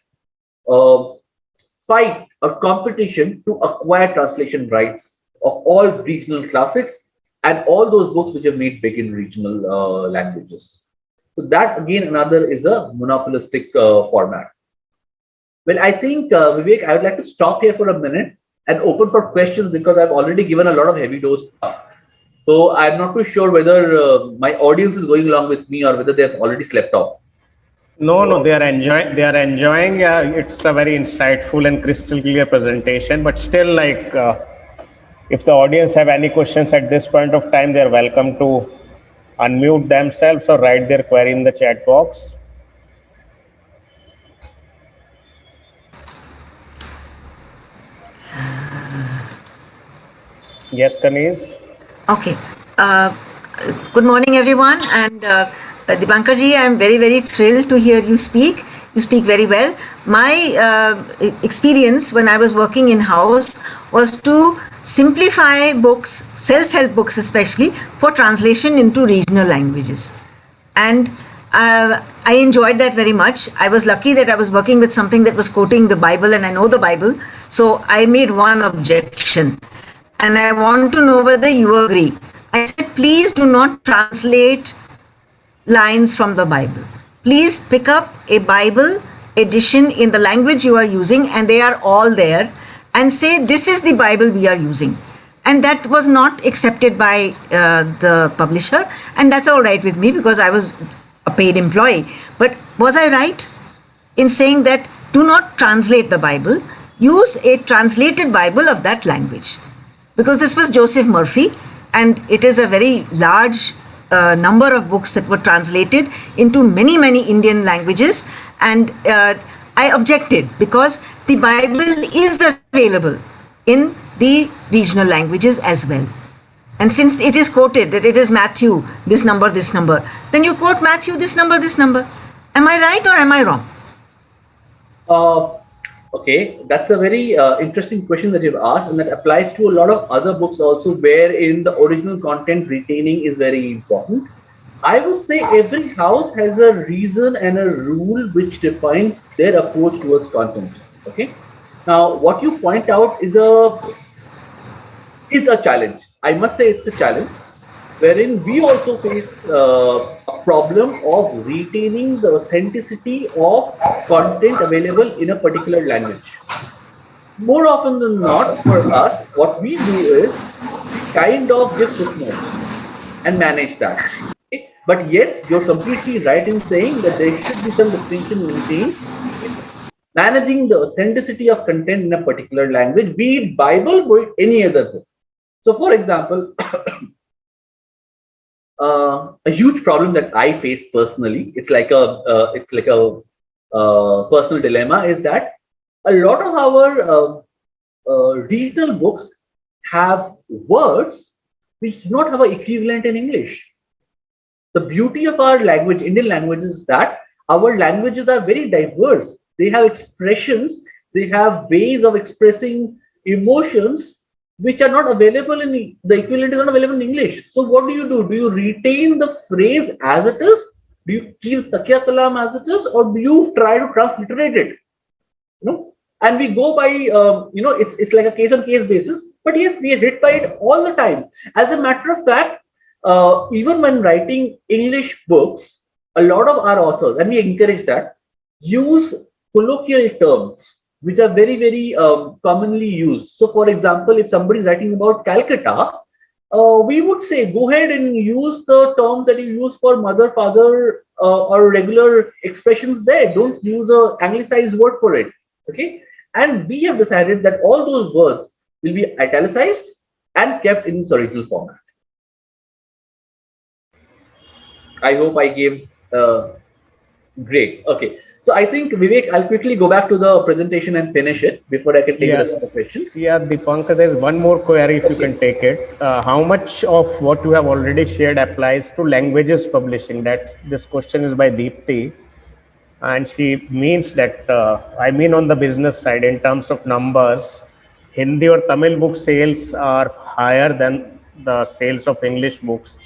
fight or competition to acquire translation rights of all regional classics and all those books which are made big in regional languages. So that again another is a monopolistic format. Well, I think Vivek, I would like to stop here for a minute and open for questions because I've already given a lot of heavy dose stuff. So I'm not too sure whether my audience is going along with me or whether they have already slept off. No, they are enjoying. They are enjoying. It's a very insightful and crystal clear presentation. But still, if the audience have any questions at this point of time, they are welcome to unmute themselves or write their query in the chat box. Yes, Kaneez. Okay. Good morning, everyone. And Dipankarji, I'm very thrilled to hear you speak. You speak very well. My experience when I was working in-house was to simplify books, self-help books especially, for translation into regional languages. And I enjoyed that very much. I was lucky that I was working with something that was quoting the Bible and I know the Bible. So I made one objection. And I want to know whether you agree. I said, please do not translate lines from the Bible. Please pick up a Bible edition in the language you are using, and they are all there, and say, this is the Bible we are using. And that was not accepted by the publisher, and that's all right with me because I was a paid employee. But was I right in saying that do not translate the Bible, use a translated Bible of that language? Because this was Joseph Murphy, and it is a very large number of books that were translated into many Indian languages, and I objected because the Bible is available in the regional languages as well. And since it is quoted that it is Matthew, this number, then you quote Matthew, this number. Am I right or am I wrong? Okay, that's a very interesting question that you've asked, and that applies to a lot of other books also, wherein the original content retaining is very important. I would say every house has a reason and a rule which defines their approach towards content. Okay, now what you point out is a challenge. I must say it's a challenge, wherein we also face a problem of retaining the authenticity of content available in a particular language. More often than not, for us, what we do is kind of give footnotes and manage that. Okay? But yes, you're completely right in saying that there should be some distinction maintained in managing the authenticity of content in a particular language, be it Bible or any other book. So, for example, a huge problem that I face personally, it's like a personal dilemma, is that a lot of our regional books have words which do not have an equivalent in English. The beauty of our language, Indian language, is that our languages are very diverse. They have expressions, they have ways of expressing emotions which are not available in the equivalent is not available in English. So what do? Do you retain the phrase as it is? Do you keep Takia Kalam as it is, or do you try to transliterate it? And we go by it's like a case on case basis. But yes, we hit by it all the time. As a matter of fact, even when writing English books, a lot of our authors, and we encourage that, use colloquial terms which are very, very commonly used. So, for example, if somebody is writing about Calcutta, we would say go ahead and use the terms that you use for mother, father, or regular expressions there. Don't use a anglicized word for it. Okay, and we have decided that all those words will be italicized and kept in its original format. I hope I gave great. Okay. So I think Vivek, I'll quickly go back to the presentation and finish it before I can take the rest of the questions. Yeah, Dipankar, there's one more query if you can take it. How much of what you have already shared applies to languages publishing? This question is by Deepthi, and she means that I mean on the business side in terms of numbers, Hindi or Tamil book sales are higher than the sales of English books.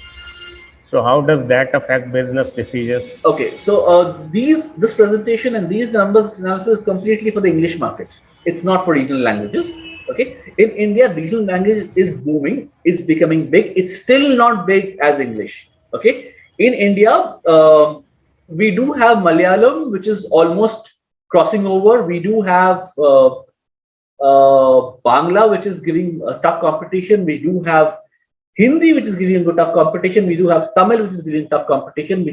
So how does that affect business decisions? Okay, so this presentation and these numbers analysis is completely for the English market. It's not for regional languages. Okay, in India, regional language is booming, is becoming big. It's still not big as English. Okay, in India, we do have Malayalam, which is almost crossing over. We do have Bangla, which is giving a tough competition. We do have Hindi, which is giving a tough competition. We do have Tamil, which is giving tough competition.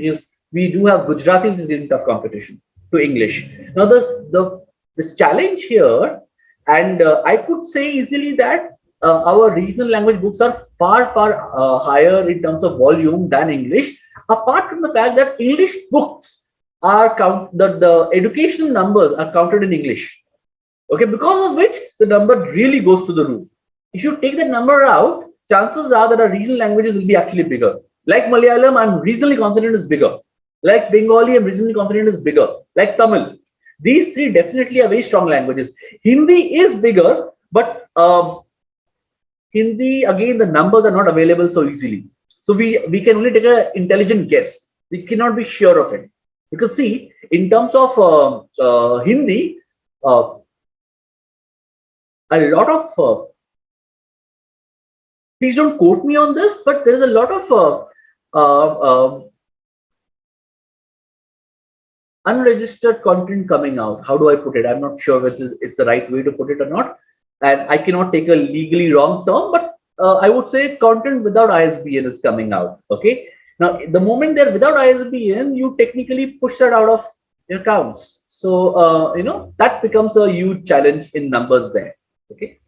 We do have Gujarati, which is giving tough competition to English. Now the challenge here, and I could say easily that our regional language books are far higher in terms of volume than English. Apart from the fact that English books are the educational numbers are counted in English. Okay, because of which the number really goes to the roof. If you take the number out, chances are that our regional languages will be actually bigger. Like Malayalam, I'm reasonably confident is bigger. Like Bengali, I'm reasonably confident is bigger. Like Tamil. These three definitely are very strong languages. Hindi is bigger, but Hindi, again, the numbers are not available so easily. So we can only take an intelligent guess. We cannot be sure of it. Because see, in terms of Hindi, a lot of please don't quote me on this, but there is a lot of unregistered content coming out. How do I put it? I'm not sure whether it's the right way to put it or not. And I cannot take a legally wrong term, but I would say content without ISBN is coming out. Okay. Now, the moment they're without ISBN, you technically push that out of your accounts. So, that becomes a huge challenge in numbers there. Okay.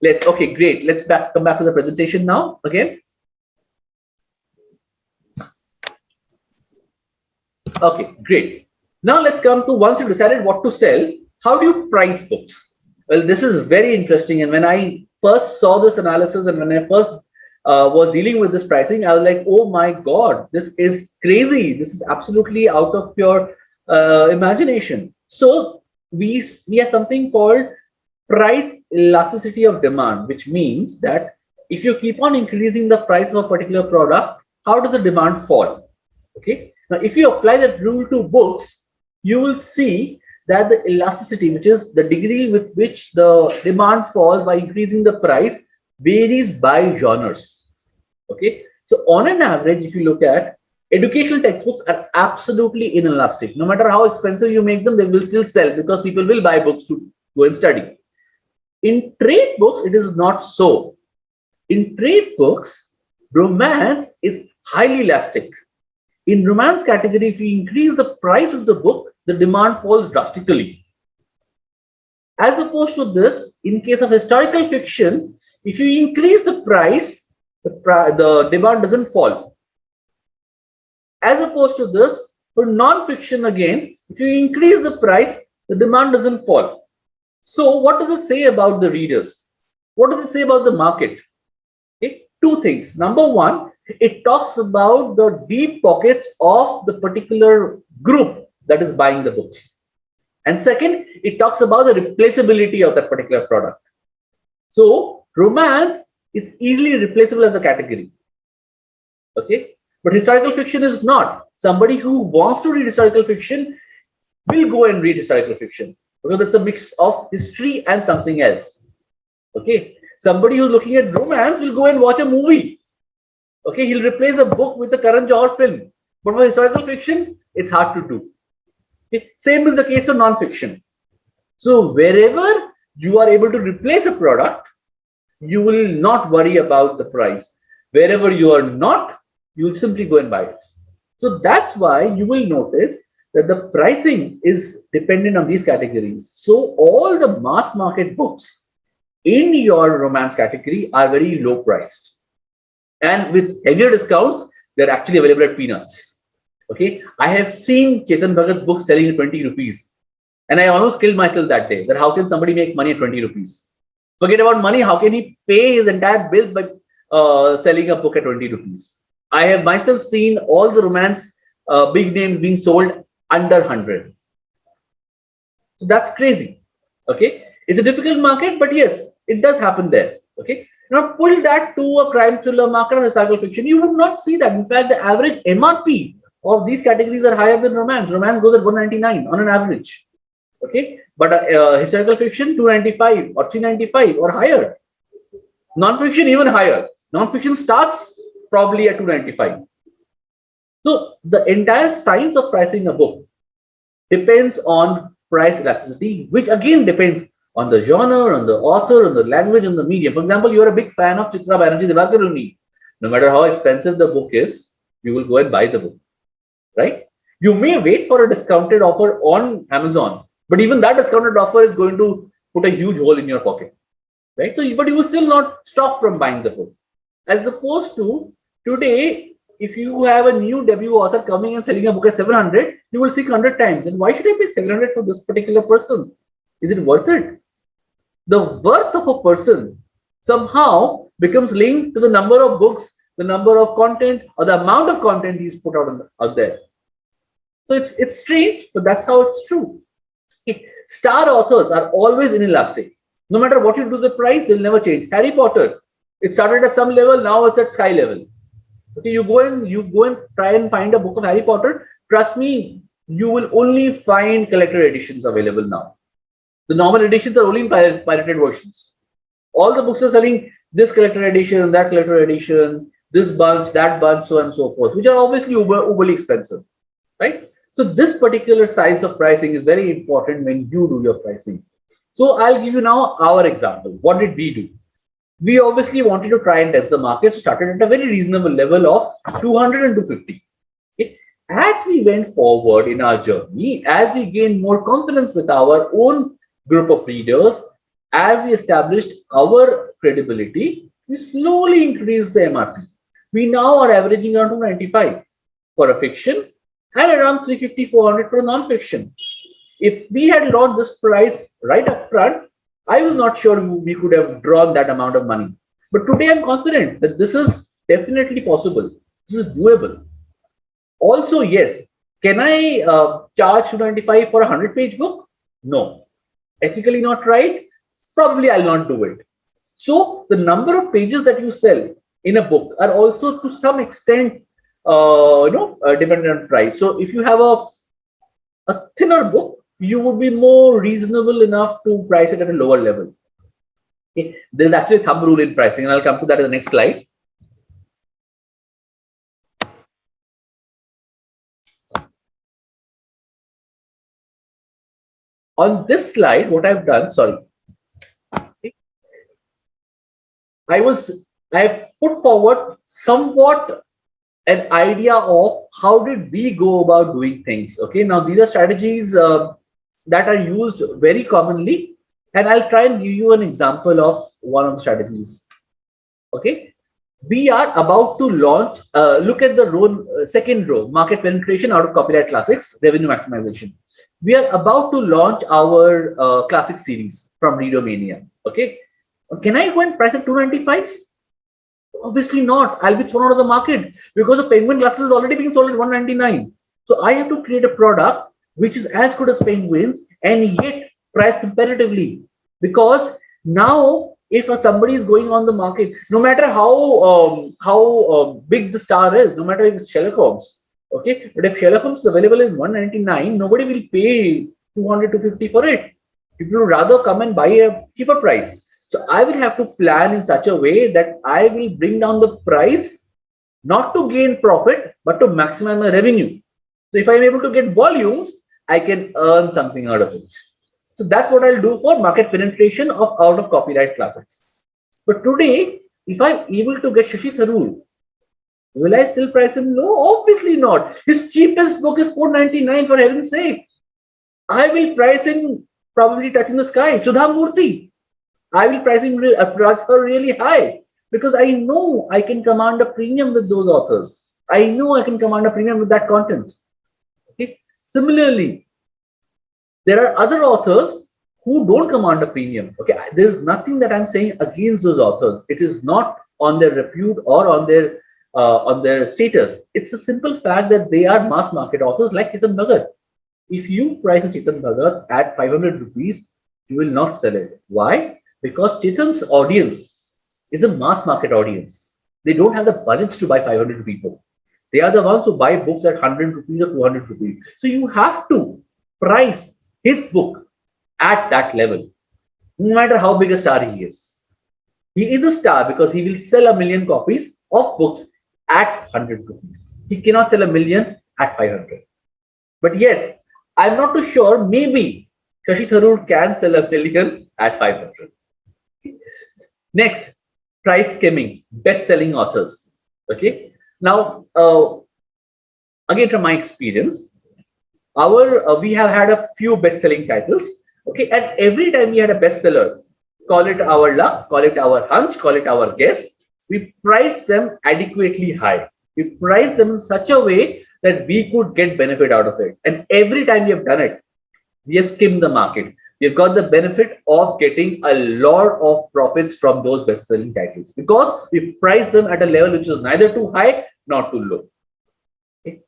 Okay, great. Let's come back to the presentation now again. Okay, great. Now let's come to, once you decided what to sell, how do you price books? Well, this is very interesting. And when I first saw this analysis and when I first was dealing with this pricing, I was like, oh my God, this is crazy. This is absolutely out of your imagination. So we have something called price elasticity of demand, which means that if you keep on increasing the price of a particular product, how does the demand fall? Okay. Now, if you apply that rule to books, you will see that the elasticity, which is the degree with which the demand falls by increasing the price, varies by genres. Okay. So on an average, if you look at educational textbooks are absolutely inelastic. No matter how expensive you make them, they will still sell because people will buy books to go and study. In trade books, it is not so. In trade books, romance is highly elastic. In romance category, if you increase the price of the book, the demand falls drastically. As opposed to this, in case of historical fiction, If you increase the price, the demand doesn't fall. As opposed to this, for non-fiction again, if you increase the price, the demand doesn't fall. So what does it say about the readers? What does it say about the market? Okay, two things. Number one, it talks about the deep pockets of the particular group that is buying the books. And second, it talks about the replaceability of that particular product. So romance is easily replaceable as a category. Okay, but historical fiction is not. Somebody who wants to read historical fiction will go and read historical fiction because it's a mix of history and something else. Okay, somebody who's looking at romance will go and watch a movie. Okay, he'll replace a book with a Karan Johar film. But for historical fiction, it's hard to do. Okay? Same is the case for non-fiction. So wherever you are able to replace a product, you will not worry about the price. Wherever you are not, you will simply go and buy it. So that's why you will notice that the pricing is dependent on these categories. So all the mass market books in your romance category are very low priced. And with heavier discounts, they're actually available at peanuts. Okay, I have seen Chetan Bhagat's book selling at 20 rupees. And I almost killed myself that day. That how can somebody make money at 20 rupees? Forget about money. How can he pay his entire bills by selling a book at 20 rupees? I have myself seen all the romance big names being sold under 100. So that's crazy. Okay, it's a difficult market, but yes, it does happen there. Okay, now pull that to a crime thriller market or historical fiction, you would not see that. In fact, the average MRP of these categories are higher than romance. Romance goes at 199 on an average. Okay, but historical fiction 295 or 395 or higher. Non-fiction even higher. Non-fiction starts probably at 295. So the entire science of pricing a book depends on price elasticity, which again depends on the genre, on the author, on the language, on the medium. For example, you are a big fan of Chitra Banerjee Divakaruni. No matter how expensive the book is, you will go and buy the book, right? You may wait for a discounted offer on Amazon, but even that discounted offer is going to put a huge hole in your pocket, right? So, but you will still not stop from buying the book. As opposed to today, if you have a new debut author coming and selling a book at 700, you will think 100 times. And why should I pay 700 for this particular person? Is it worth it? The worth of a person somehow becomes linked to the number of books, the number of content, or the amount of content he's put out there. So it's strange, but that's how it's true. Star authors are always inelastic. No matter what you do the price, they'll never change. Harry Potter, it started at some level, now it's at sky level. Okay, you go and try and find a book of Harry Potter. Trust me, you will only find collector editions available now. The normal editions are only in pirated versions. All the books are selling this collector edition, that collector edition, this bunch, that bunch, so on and so forth, which are obviously uberly expensive, right? So this particular science of pricing is very important when you do your pricing. So I'll give you now our example. What did we do? We obviously wanted to try and test the market, so started at a very reasonable level of 200 and 250. Okay. As we went forward in our journey, as we gained more confidence with our own group of readers, as we established our credibility, we slowly increased the MRP. We now are averaging around 295 for a fiction and around 350, 400 for a non-fiction. If we had launched this price right up front, I was not sure we could have drawn that amount of money. But today I'm confident that this is definitely possible. This is doable. Also, yes, can I charge 295 for a 100-page book? No. Ethically not right? Probably I'll not do it. So the number of pages that you sell in a book are also to some extent dependent on price. So if you have a thinner book, you would be more reasonable enough to price it at a lower level. Okay. There's actually a thumb rule in pricing, and I'll come to that in the next slide. On this slide, what I've done, I have put forward somewhat an idea of how did we go about doing things. Okay, now these are strategies that are used very commonly, and I'll try and give you an example of one of the strategies. Okay, we are about to launch. Look at the row, second row, market penetration out of Copyright Classics, revenue maximization. We are about to launch our classic series from Readomania. Okay, can I go and price at 295? Obviously not. I'll be thrown out of the market because the Penguin Glasses is already being sold at 199. So I have to create a product which is as good as Penguins and yet priced competitively. Because now, if somebody is going on the market, no matter how big the star is, no matter if it's Sherlock Holmes, okay, but if Sherlock Holmes is available in 199, nobody will pay 200 to 50 for it. People would rather come and buy a cheaper price. So I will have to plan in such a way that I will bring down the price not to gain profit, but to maximize my revenue. So if I'm able to get volumes, I can earn something out of it. So that's what I'll do for market penetration of out of Copyright Classics. But today, if I'm able to get Shashi Tharoor, will I still price him low? Obviously not. His cheapest book is 499 for heaven's sake. I will price him probably touching the sky. Sudha Murthy, I will price her really high because I know I can command a premium with those authors. I know I can command a premium with that content. Okay. Similarly, there are other authors who don't command a premium. Okay, there's nothing that I'm saying against those authors. It is not on their repute or on their status. It's a simple fact that they are mass market authors like Chetan Bhagat. If you price a Chetan Bhagat at 500 rupees, you will not sell it. Why? Because Chetan's audience is a mass market audience. They don't have the budgets to buy 500 people. They are the ones who buy books at 100 rupees or 200 rupees. So you have to price his book at that level, no matter how big a star he is. He is a star because he will sell 1,000,000 copies of books at 100 rupees. He cannot sell 1,000,000 at 500. But yes, I'm not too sure. Maybe Shashi Tharoor can sell 1,000,000 at 500. Next, price skimming, best-selling authors. Okay. Now, again, from my experience, we have had a few best-selling titles. Okay, and every time we had a bestseller, call it our luck, call it our hunch, call it our guess, we priced them adequately high. We priced them in such a way that we could get benefit out of it. And every time we have done it, we have skimmed the market. We've got the benefit of getting a lot of profits from those best-selling titles because we priced them at a level which is neither too high nor too low. Okay.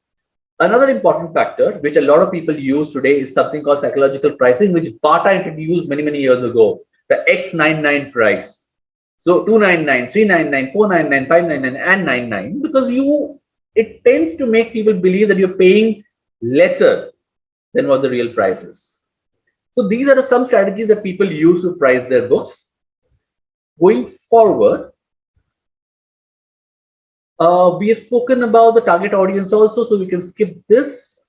Another important factor which a lot of people use today is something called psychological pricing, which Bata introduced many, many years ago, the X99 price. So 299, 399, 499, 599, and 99, because it tends to make people believe that you're paying lesser than what the real price is. So these are some strategies that people use to price their books. Going forward, we have spoken about the target audience also, so we can skip this.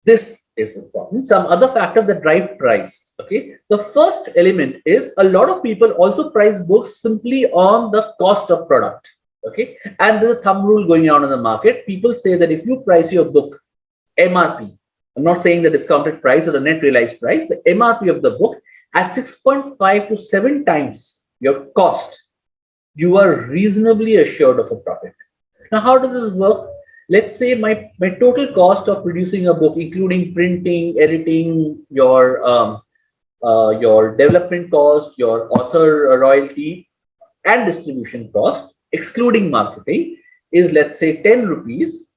This is important. Some other factors that drive price. Okay, the first element is a lot of people also price books simply on the cost of product. Okay, and there's a thumb rule going on in the market. People say that if you price your book MRP, I'm not saying the discounted price or the net realized price, the MRP of the book at 6.5 to 7 times your cost, you are reasonably assured of a profit. Now, how does this work? Let's say my total cost of producing a book, including printing, editing, your development cost, your author royalty, and distribution cost, excluding marketing, is let's say 10 rupees.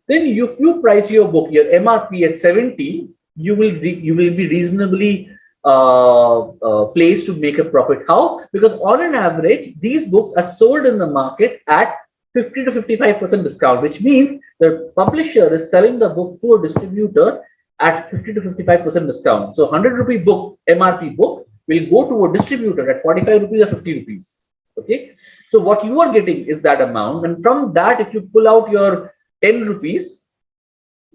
Then if you price your book, your MRP at 70, you will be reasonably placed to make a profit. How? Because on an average, these books are sold in the market at 50 to 55% discount, which means the publisher is selling the book to a distributor at 50 to 55% discount. So 100 rupee book, MRP book, will go to a distributor at 45 rupees or 50 rupees. Okay. So what you are getting is that amount. And from that, if you pull out your 10 rupees,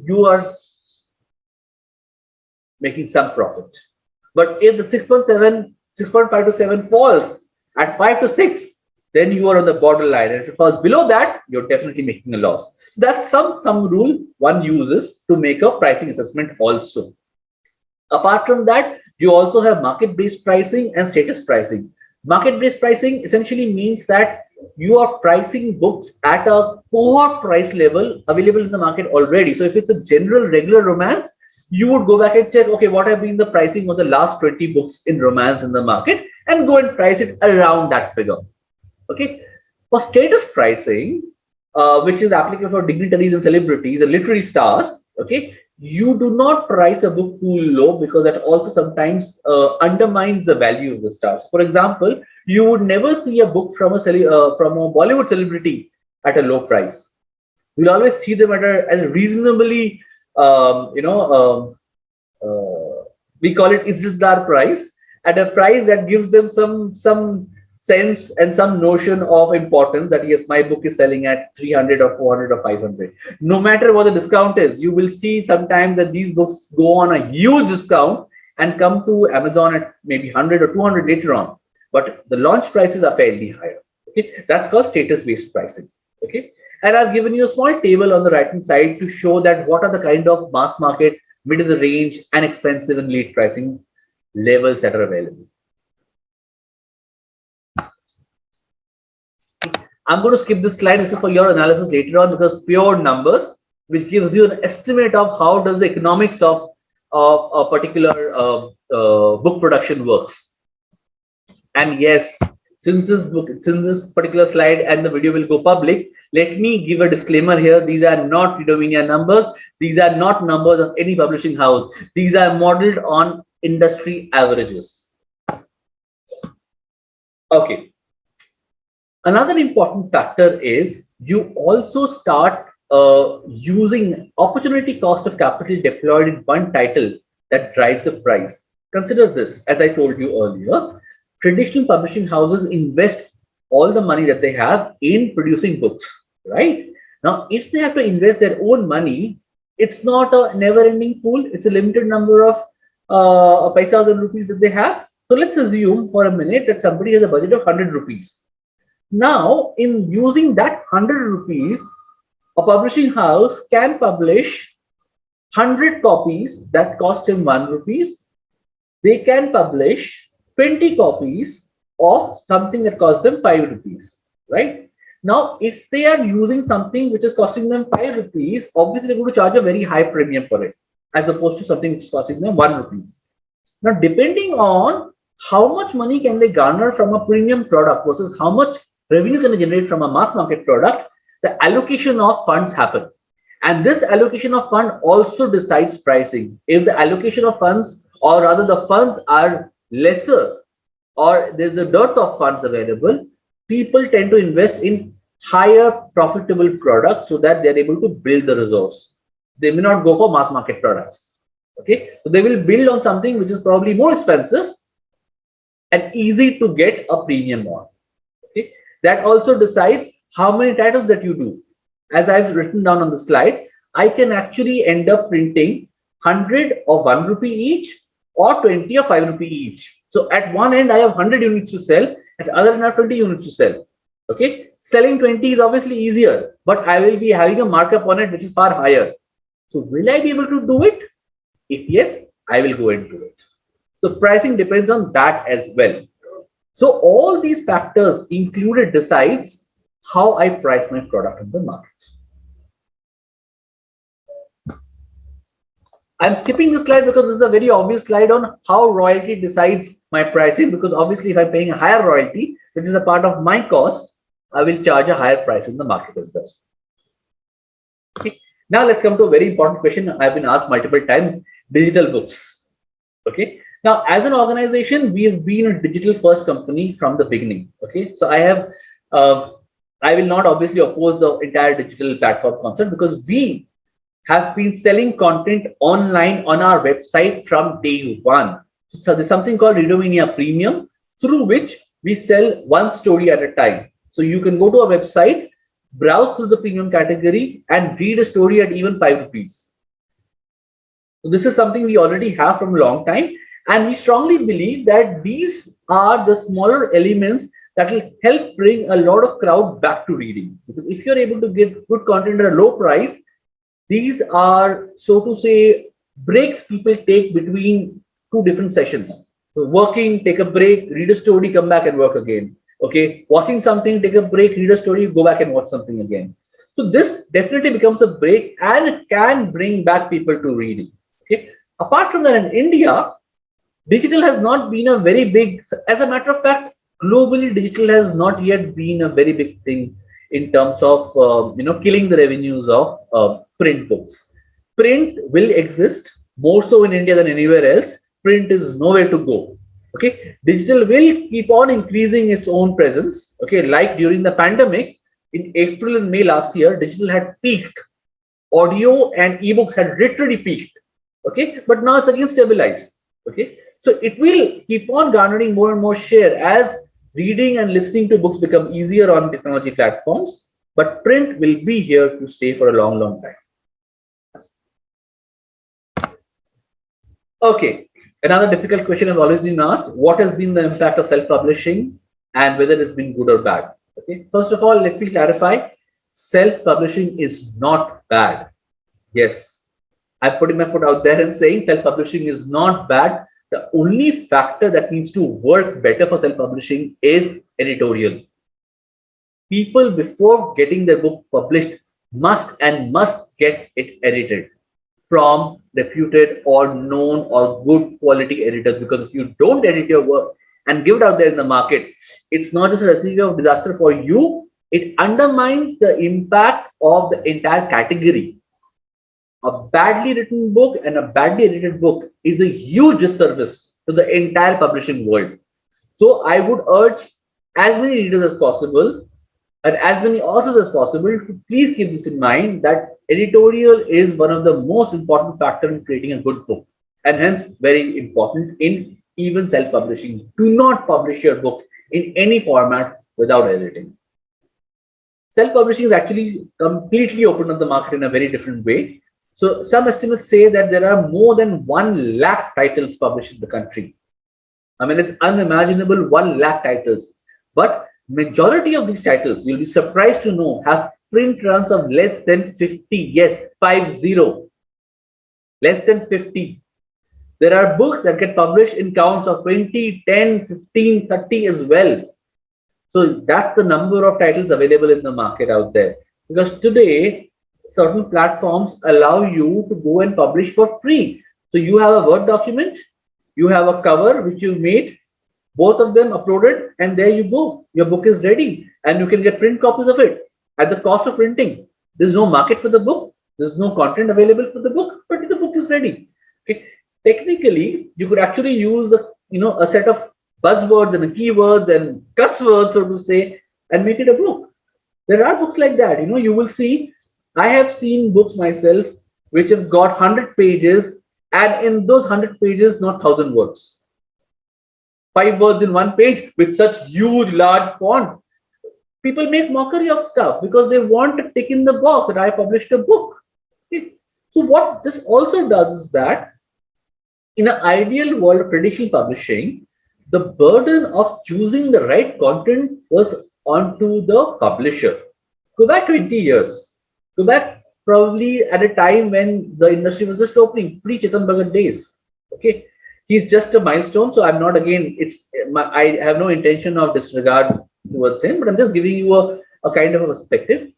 you are making some profit. But if the 6.5 to 7 falls at 5 to 6, then you are on the borderline. And if it falls below that, you're definitely making a loss. So that's some thumb rule one uses to make a pricing assessment also. Apart from that, you also have market-based pricing and status pricing. Market-based pricing essentially means that you are pricing books at a cohort price level available in the market already. So if it's a general regular romance, you would go back and check, okay, what have been the pricing of the last 20 books in romance in the market, and go and price it around that figure. Okay. For status pricing, which is applicable for dignitaries and celebrities and literary stars, okay, you do not price a book too low, because that also sometimes undermines the value of the stars. For example, you would never see a book from a Bollywood celebrity at a low price. You'll always see them at a reasonably, we call it Izzatdar price, at a price that gives them some sense and some notion of importance, that yes, my book is selling at 300 or 400 or 500. No matter what the discount is, you will see sometimes that these books go on a huge discount and come to Amazon at maybe 100 or 200 later on. But the launch prices are fairly higher. Okay, that's called status-based pricing. Okay, and I've given you a small table on the right-hand side to show that what are the kind of mass market, mid of the range, and expensive and elite pricing levels that are available. I'm going to skip this slide. This is for your analysis later on, because pure numbers, which gives you an estimate of how does the economics of a particular book production works. And yes, since this particular slide and the video will go public, let me give a disclaimer here. These are not Readermania numbers. These are not numbers of any publishing house. These are modeled on industry averages. Okay. Another important factor is you also start using opportunity cost of capital deployed in one title that drives the price. Consider this, as I told you earlier, traditional publishing houses invest all the money that they have in producing books, right? Now, if they have to invest their own money, it's not a never-ending pool. It's a limited number of paisas and rupees that they have. So let's assume for a minute that somebody has a budget of 100 rupees. Now, in using that 100 rupees, a publishing house can publish 100 copies that cost him 1 rupees. They can publish 20 copies of something that costs them 5 rupees, right? Now, if they are using something which is costing them 5 rupees, obviously they're going to charge a very high premium for it, as opposed to something which is costing them 1 rupees. Now, depending on how much money can they garner from a premium product versus how much revenue can they generate from a mass market product, the allocation of funds happen. And this allocation of fund also decides pricing. If the allocation of funds, or rather the funds are lesser, or there's a dearth of funds available, people tend to invest in higher profitable products so that they're able to build the resource. They may not go for mass market products. Okay, so they will build on something which is probably more expensive and easy to get a premium on. Okay, that also decides how many titles that you do. As I've written down on the slide, I can actually end up printing 100 of 1 rupee each, or 20 of 5 rupee each. So at one end, I have 100 units to sell. At the other end, I have 20 units to sell. Okay, selling 20 is obviously easier, but I will be having a markup on it which is far higher. So will I be able to do it? If yes, I will go into it. So pricing depends on that as well. So all these factors included decides how I price my product in the market. I'm skipping this slide because this is a very obvious slide on how royalty decides my pricing, because obviously if I'm paying a higher royalty, which is a part of my cost, I will charge a higher price in the market as well. Okay. Now let's come to a very important question I've been asked multiple times: digital books. Okay. Now, as an organization, we have been a digital first company from the beginning. Okay. So I will not obviously oppose the entire digital platform concept, because we have been selling content online on our website from day one. So there's something called Readermania Premium, through which we sell one story at a time. So you can go to a website, browse through the premium category, and read a story at even 5 rupees. So this is something we already have from a long time. And we strongly believe that these are the smaller elements that will help bring a lot of crowd back to reading. Because if you're able to get good content at a low price, these are, so to say, breaks people take between two different sessions. Working, take a break, read a story, come back and work again. Okay, watching something, take a break, read a story, go back and watch something again. So this definitely becomes a break, and it can bring back people to reading. Okay, apart from that, in India, digital has not been a very big, as a matter of fact, globally, digital has not yet been a very big thing in terms of killing the revenues of print books. Print will exist more so in India than anywhere else. Print is nowhere to go. Okay, digital will keep on increasing its own presence. Okay, like during the pandemic in April and May last year, digital had peaked. Audio and ebooks had literally peaked. Okay, but now it's again stabilized. Okay, so it will keep on garnering more and more share as reading and listening to books become easier on technology platforms, but print will be here to stay for a long, long time. Okay, another difficult question I've always been asked: what has been the impact of self-publishing and whether it's been good or bad? Okay, first of all, let me clarify: self-publishing is not bad. Yes, I'm putting my foot out there and saying self-publishing is not bad. The only factor that needs to work better for self-publishing is editorial. People, before getting their book published, must get it edited from reputed or known or good quality editors, because if you don't edit your work and give it out there in the market, it's not just a recipe of disaster for you, it undermines the impact of the entire category. A badly written book and a badly edited book is a huge disservice to the entire publishing world. So I would urge as many readers as possible and as many authors as possible to please keep this in mind, that editorial is one of the most important factors in creating a good book, and hence very important in even self-publishing. Do not publish your book in any format without editing. Self-publishing is actually completely opened up the market in a very different way. So some estimates say that there are more than 1 lakh titles published in the country. I mean, it's unimaginable, 1 lakh titles. But majority of these titles, you'll be surprised to know, have print runs of less than 50. Yes, 50. Less than 50. There are books that get published in counts of 20, 10, 15, 30 as well. So that's the number of titles available in the market out there. Because today, certain platforms allow you to go and publish for free. So you have a Word document, you have a cover which you made, both of them uploaded, and there you go. Your book is ready, and you can get print copies of it at the cost of printing. There's no market for the book. There's no content available for the book, but the book is ready. Okay. Technically, you could actually use a set of buzzwords and keywords and cuss words, so to say, and make it a book. There are books like that. You will see. I have seen books myself which have got 100 pages, and in those 100 pages, not 1,000 words. 5 words in one page with such huge, large font. People make mockery of stuff because they want to tick in the box that I published a book. Okay. So what this also does is that in an ideal world of traditional publishing, the burden of choosing the right content was onto the publisher. Go back 20 years. Go back probably at a time when the industry was just opening, pre-Chetan Bhagat days. Okay. He's just a milestone. So I'm not, again, I have no intention of disregard towards him, but I'm just giving you a kind of a perspective.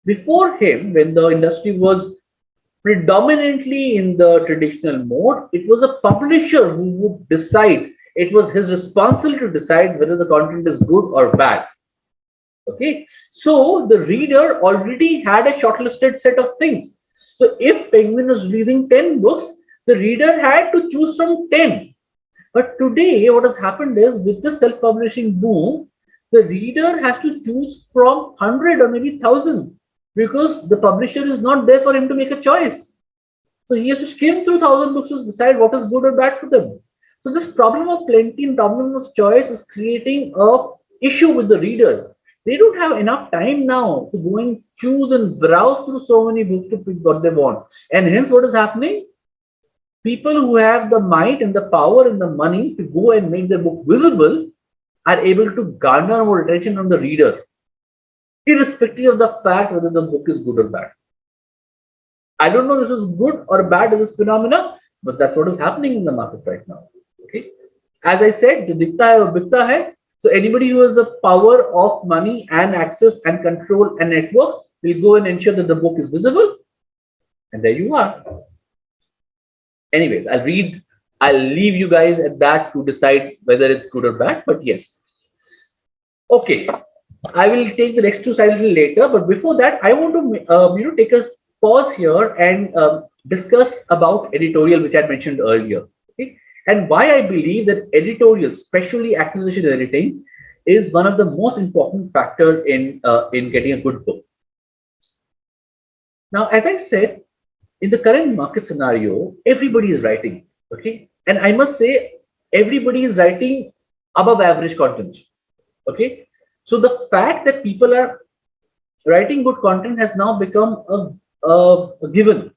Before him, when the industry was predominantly in the traditional mode, it was a publisher who would decide. It was his responsibility to decide whether the content is good or bad. Okay, so the reader already had a shortlisted set of things. So if Penguin was releasing 10 books, the reader had to choose from 10. But today, what has happened is, with the self-publishing boom, the reader has to choose from 100 or maybe 1,000, because the publisher is not there for him to make a choice. So he has to skim through 1,000 books to decide what is good or bad for them. So this problem of plenty and problem of choice is creating a issue with the reader. They don't have enough time now to go and choose and browse through so many books to pick what they want. And hence what is happening? People who have the might and the power and the money to go and make their book visible are able to garner more attention from the reader, irrespective of the fact whether the book is good or bad. I don't know if this is good or bad as this phenomena, but that's what is happening in the market right now. Okay. as I said, the dikta hai aur bikta hai. So anybody who has the power of money and access and control and network will go and ensure that the book is visible. And there you are. Anyways, I'll leave you guys at that to decide whether it's good or bad, but yes. Okay, I will take the next two slides a little later, but before that, I want to take a pause here and discuss about editorial, which I mentioned earlier, okay? And why I believe that editorial, especially acquisition editing, is one of the most important factor in getting a good book. Now, as I said, in the current market scenario, everybody is writing, okay? And I must say, everybody is writing above average content, okay? So the fact that people are writing good content has now become a given,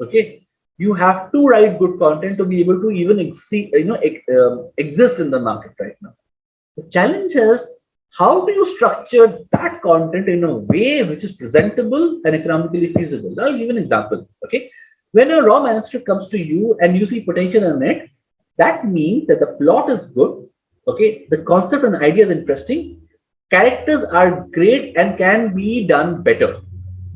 okay? You have to write good content to be able to even exist in the market right now. The challenge is, how do you structure that content in a way which is presentable and economically feasible? I'll give an example, okay? When a raw manuscript comes to you and you see potential in it, that means that the plot is good, okay? The concept and the idea is interesting, characters are great and can be done better,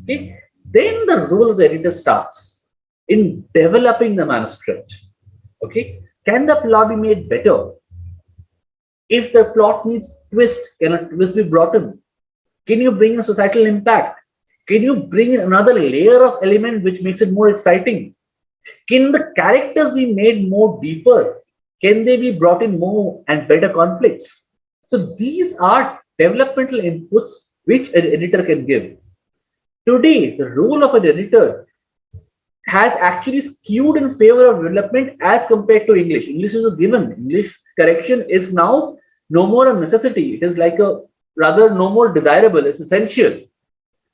okay? Then the role of the editor starts in developing the manuscript, okay? Can the plot be made better? If the plot needs twist, can a twist be brought in? Can you bring in a societal impact? Can you bring in another layer of element which makes it more exciting? Can the characters be made more deeper? Can they be brought in more and better conflicts? So these are developmental inputs which an editor can give. Today, the role of an editor has actually skewed in favor of development as compared to English. English is a given. English correction is now no more a necessity. It is like a rather no more desirable. It's essential.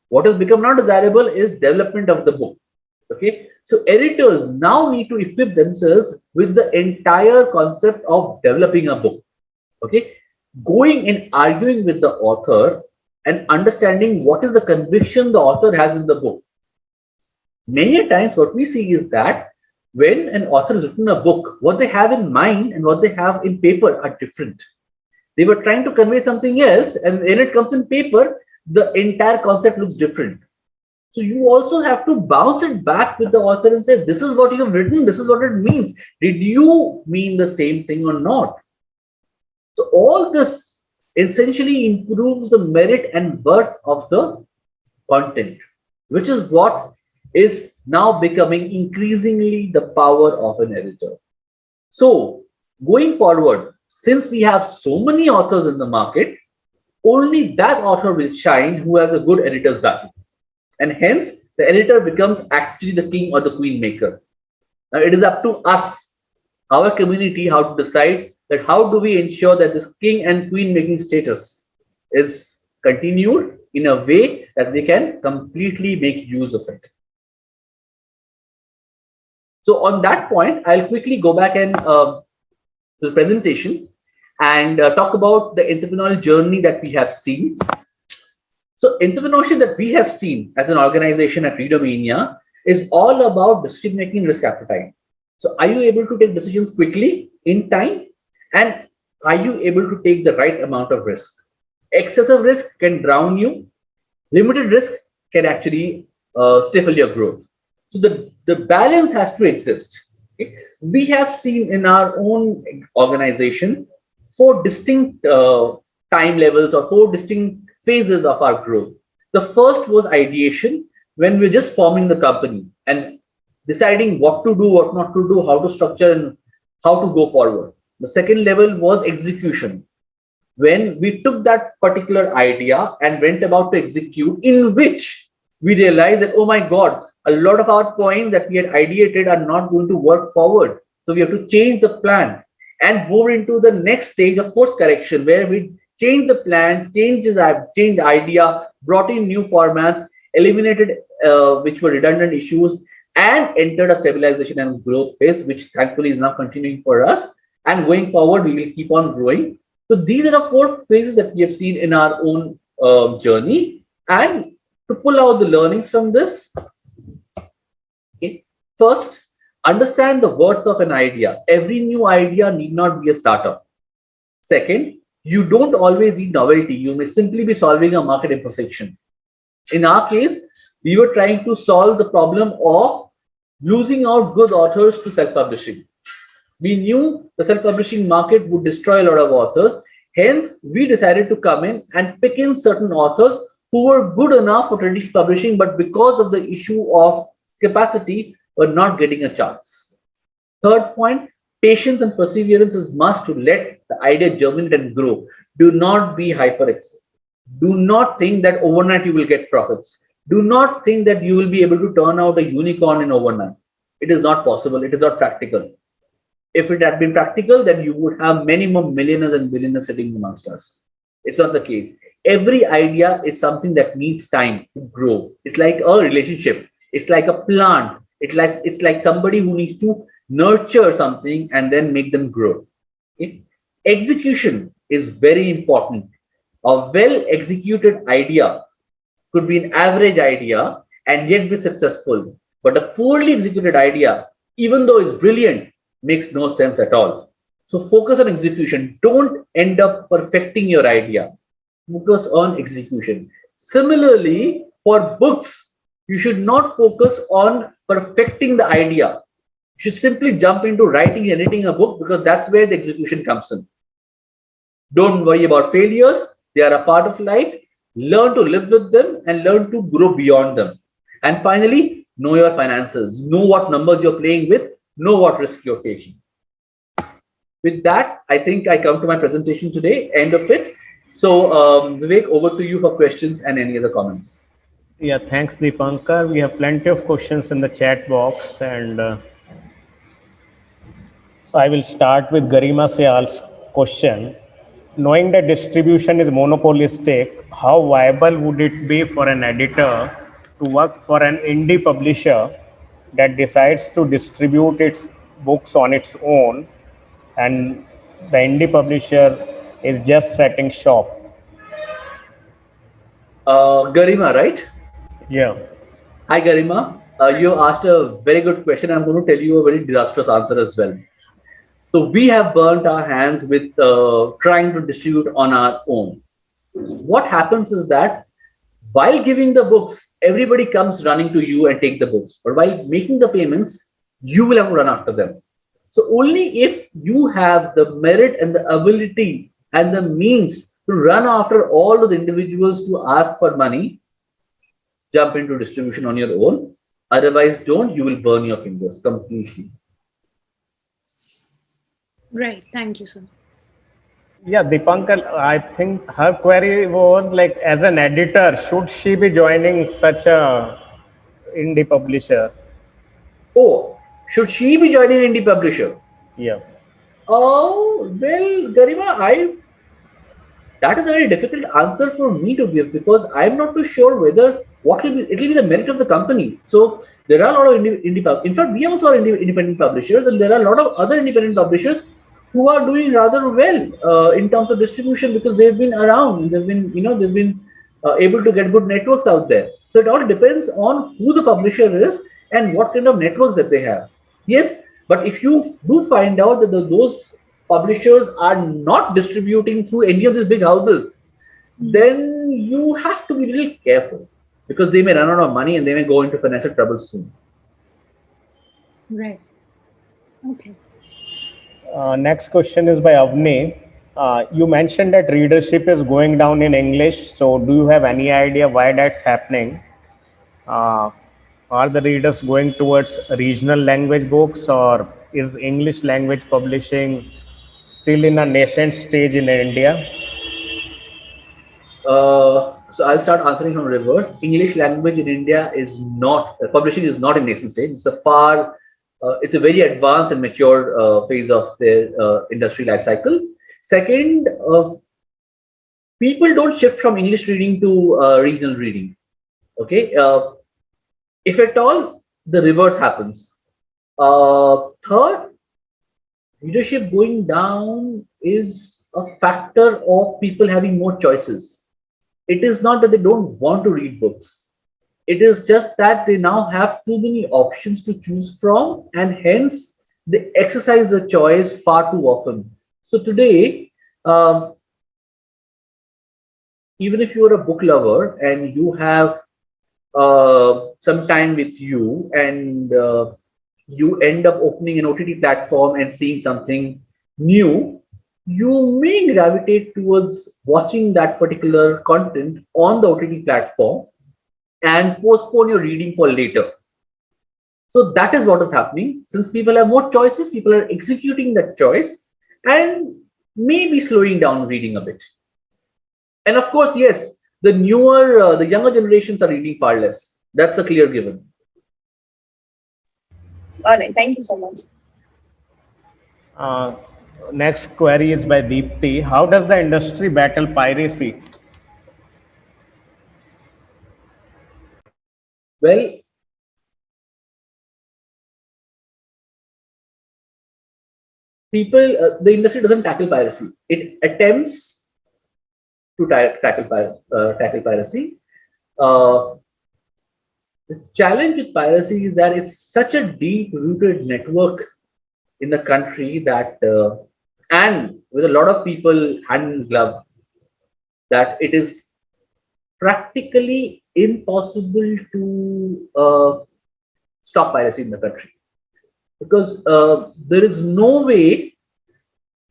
What has become not desirable is development of the book. Okay. So editors now need to equip themselves with the entire concept of developing a book. Okay. Going and arguing with the author and understanding what is the conviction the author has in the book. Many times what we see is that when an author has written a book, what they have in mind and what they have in paper are different. They were trying to convey something else, and when it comes in paper, the entire concept looks different. So you also have to bounce it back with the author and say, this is what you have written, this is what it means. Did you mean the same thing or not? So all this essentially improves the merit and worth of the content, which is what is now becoming increasingly the power of an editor. So going forward, since we have so many authors in the market, only that author will shine who has a good editor's backing. And hence, the editor becomes actually the king or the queen maker. Now, it is up to us, our community, how to decide that how do we ensure that this king and queen making status is continued in a way that they can completely make use of it. So on that point, I'll quickly go back and to the presentation and talk about the entrepreneurial journey that we have seen. So entrepreneurship that we have seen as an organization at Readermania is all about decision making, risk appetite. So are you able to take decisions quickly in time, and are you able to take the right amount of risk? Excessive risk can drown you. Limited risk can actually stifle your growth. So the balance has to exist. Okay? We have seen in our own organization 4 distinct time levels or 4 distinct phases of our growth. The first was ideation, when we're just forming the company and deciding what to do, what not to do, how to structure and how to go forward. The second level was execution, when we took that particular idea and went about to execute, in which we realized that, oh my God, a lot of our points that we had ideated are not going to work forward. So we have to change the plan and move into the next stage of course correction, where we change the plan, change the idea, brought in new formats, eliminated which were redundant issues, and entered a stabilization and growth phase, which thankfully is now continuing for us. And going forward, we will keep on growing. So these are the 4 phases that we have seen in our own journey. And to pull out the learnings from this, okay, first, Understand the worth of an idea. Every new idea need not be a startup. Second, you don't always need novelty. You may simply be solving a market imperfection. In our case, we were trying to solve the problem of losing out good authors to self-publishing. We knew the self-publishing market would destroy a lot of authors. Hence, we decided to come in and pick in certain authors who were good enough for traditional publishing, but because of the issue of capacity, were not getting a chance. Third point, patience and perseverance is must to let the idea germinate and grow. Do not be hyper-excessive. Do not think that overnight you will get profits. Do not think that you will be able to turn out a unicorn in overnight. It is not possible. It is not practical. If it had been practical, then you would have many more millionaires and billionaires sitting amongst us. It's not the case. Every idea is something that needs time to grow. It's like a relationship. It's like a plant. It's like somebody who needs to nurture something and then make them grow. Okay? Execution is very important. A well executed idea could be an average idea and yet be successful. But a poorly executed idea, even though it's brilliant, makes no sense at all. So focus on execution. Don't end up perfecting your idea. Focus on execution. Similarly, for books, you should not focus on perfecting the idea. You should simply jump into writing and editing a book because that's where the execution comes in. Don't worry about failures. They are a part of life. Learn to live with them and learn to grow beyond them. And finally, know your finances. Know what numbers you're playing with. Know what risk you're taking. With that, I think I come to my presentation today, end of it. So, Vivek, over to you for questions and any other comments. Yeah, thanks, Deepankar. We have plenty of questions in the chat box, and I will start with Garima Seal's question. Knowing that distribution is monopolistic, how viable would it be for an editor to work for an indie publisher that decides to distribute its books on its own, and the indie publisher is just setting shop? Garima, right? Yeah. Hi, Garima. You asked a very good question. I'm going to tell you a very disastrous answer as well. So we have burnt our hands with trying to distribute on our own. What happens is that while giving the books, everybody comes running to you and take the books. But while making the payments, you will have to run after them. So only if you have the merit and the ability and the means to run after all of the individuals to ask for money, jump into distribution on your own. Otherwise, don't, you will burn your fingers completely. Right. Thank you, sir. Yeah, Deepankar, I think her query was like, as an editor, should she be joining such a indie publisher? Oh, should she be joining an indie publisher? Yeah. Oh, well, Garima, that is a very difficult answer for me to give because I'm not too sure whether what will be, it will be the merit of the company. So there are a lot of in fact, we also are independent publishers, and there are a lot of other independent publishers who are doing rather well in terms of distribution because they've been around and they've been able to get good networks out there. So it all depends on who the publisher is and what kind of networks that they have. Yes, but if you do find out that those publishers are not distributing through any of these big houses, then you have to be really careful because they may run out of money and they may go into financial trouble soon. Right. Okay. Next question is by Avni. You mentioned that readership is going down in English. So, do you have any idea why that's happening? Are the readers going towards regional language books, or is English language publishing still in a nascent stage in India? So I'll start answering from reverse. English language in India is not publishing is not in nascent stage. It's a very advanced and mature phase of their industry life cycle. Second, people don't shift from English reading to regional reading. Okay, if at all, the reverse happens. Third, readership going down is a factor of people having more choices. It is not that they don't want to read books. It is just that they now have too many options to choose from, and hence they exercise the choice far too often. So today, even if you're a book lover and you have some time with you, and you end up opening an OTT platform and seeing something new, you may gravitate towards watching that particular content on the OTT platform and postpone your reading for later. So that is what is happening. Since people have more choices, people are executing that choice and maybe slowing down reading a bit. And of course, yes, the younger generations are reading far less. That's a clear given. All right. Thank you so much. Next query is by Deepthi. How does the industry battle piracy? Well, the industry doesn't tackle piracy. It attempts to tackle piracy. The challenge with piracy is that it's such a deep-rooted network in the country that, and with a lot of people hand in glove, that it is practically impossible to stop piracy in the country, because there is no way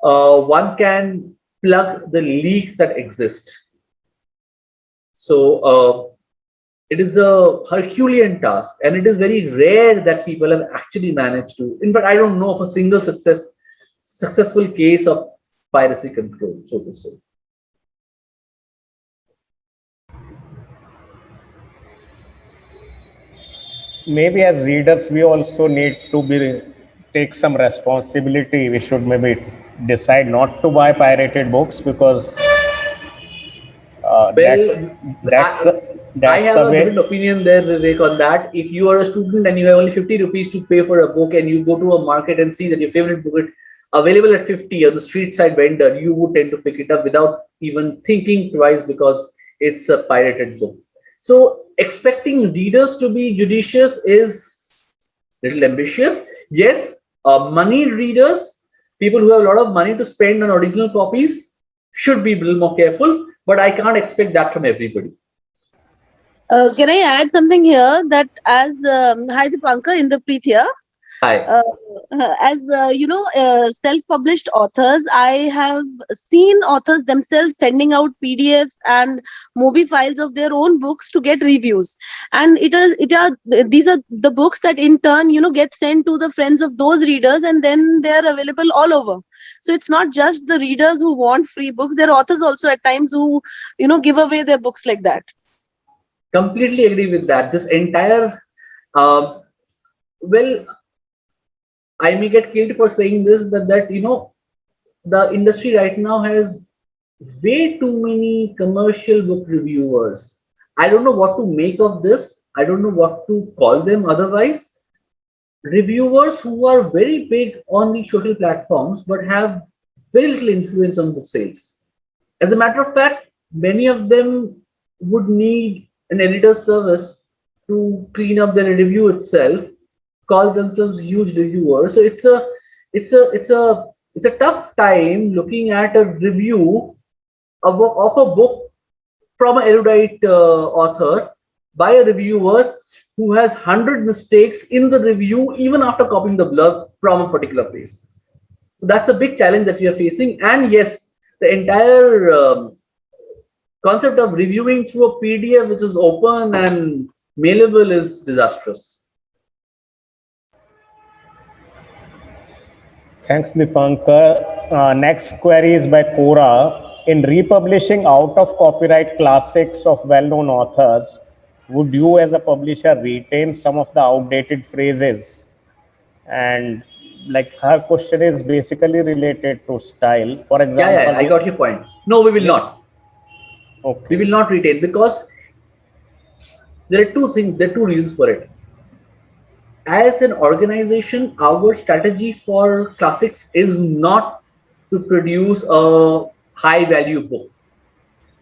one can plug the leaks that exist. So it is a Herculean task, and it is very rare that people have actually managed to. In fact, I don't know of a single successful case of piracy control, so to say. Maybe as readers, we also need to take some responsibility. We should maybe decide not to buy pirated books, because I have a different opinion there, Vivek, on that. If you are a student and you have only 50 rupees to pay for a book, and you go to a market and see that your favorite book is available at 50 on the street side vendor, you would tend to pick it up without even thinking twice, because it's a pirated book. So expecting readers to be judicious is a little ambitious. Yes, money readers, people who have a lot of money to spend on original copies, should be a little more careful, but I can't expect that from everybody. Can I add something here? That as hi Dipankar, Inderpreet here. Hi. As self-published authors, I have seen authors themselves sending out PDFs and movie files of their own books to get reviews, and these are the books that in turn get sent to the friends of those readers, and then they are available all over. So it's not just the readers who want free books; there are authors also at times who give away their books like that. Completely agree with that. This entire well, I may get killed for saying this, but that the industry right now has way too many commercial book reviewers. I don't know what to make of this. I don't know what to call them otherwise. Reviewers who are very big on the social platforms but have very little influence on book sales. As a matter of fact, many of them would need an editor's service to clean up their review itself, call themselves huge reviewers. So it's a tough time looking at a review of a book from an erudite author by a reviewer who has 100 mistakes in the review even after copying the blurb from a particular place. So that's a big challenge that we are facing. And yes, the entire concept of reviewing through a PDF which is open and mailable is disastrous. Thanks, Dipankar. Next query is by Cora. In republishing out of copyright classics of well-known authors, would you as a publisher retain some of the outdated phrases? And like, her question is basically related to style. For example, yeah, I got your point. No, we will not. Okay. We will not retain, because there are two things, there are two reasons for it. As an organization, our strategy for classics is not to produce a high value book.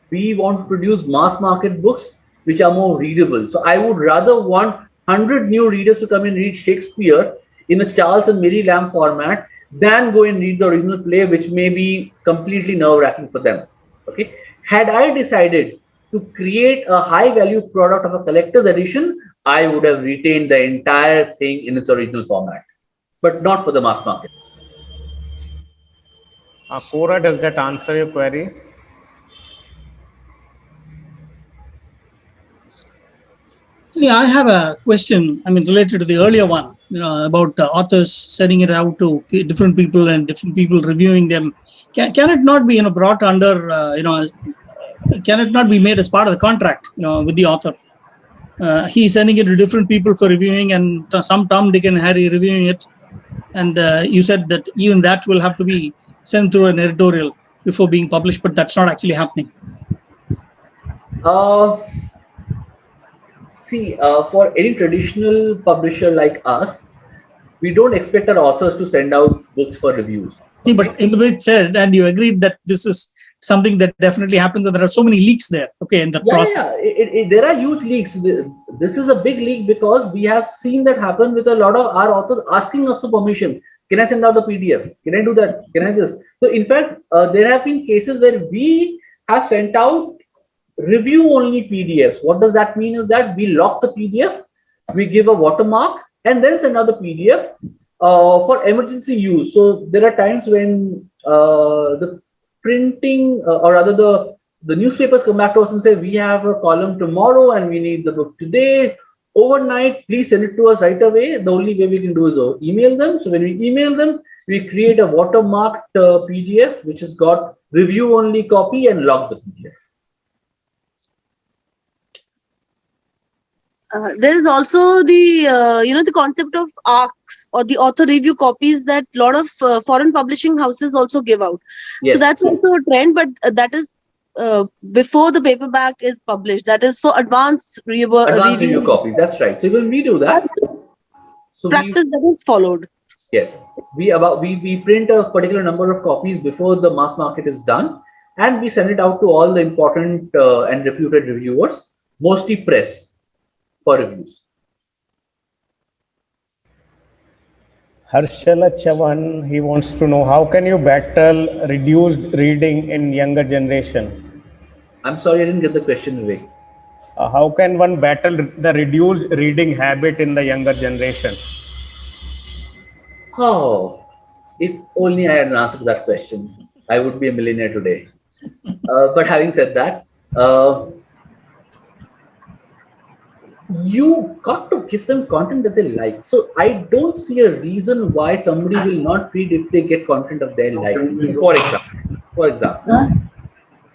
We want to produce mass market books which are more readable. So I would rather want 100 new readers to come and read Shakespeare in a Charles and Mary Lamb format than go and read the original play, which may be completely nerve-wracking for them. Okay. Had I decided to create a high-value product of a collector's edition, I would have retained the entire thing in its original format, but not for the mass market. Cora, does that answer your query? Yeah, I have a question. I mean, related to the earlier one, about authors sending it out to different people and different people reviewing them. Can it not be, brought under, can it not be made as part of the contract, with the author? He's sending it to different people for reviewing, and some Tom, Dick, and Harry reviewing it. And you said that even that will have to be sent through an editorial before being published, but that's not actually happening. See, for any traditional publisher like us, we don't expect our authors to send out books for reviews. See, but in the way it said, and you agreed that this is something that definitely happens, and there are so many leaks there. Okay, in the process. Yeah, there are huge leaks. This is a big leak because we have seen that happen with a lot of our authors asking us for permission. Can I send out the PDF? Can I do that? Can I this? So in fact, there have been cases where we have sent out review-only PDFs. What does that mean is that we lock the PDF, we give a watermark, and then send out the PDF for emergency use. So there are times when the printing, or rather the newspapers come back to us and say, we have a column tomorrow and we need the book today, overnight, please send it to us right away. The only way we can do is email them. So when we email them, we create a watermarked PDF, which has got review-only copy and lock the PDF. There is also the the concept of ARCs, or the author review copies, that a lot of foreign publishing houses also give out. Yes. So that's also a trend, but that is before the paperback is published. That is for advanced review copies. That's right. So when we do that, so practice that is followed. Yes, we print a particular number of copies before the mass market is done, and we send it out to all the important and reputed reviewers, mostly press, for reviews. Harshala Chavan, he wants to know, how can you battle reduced reading in younger generation? I'm sorry, I didn't get the question, Vivek. How can one battle the reduced reading habit in the younger generation? Oh, if only I had an answer to that question, I would be a millionaire today. But having said that, you got to give them content that they like. So I don't see a reason why somebody will not read if they get content of their like. For example,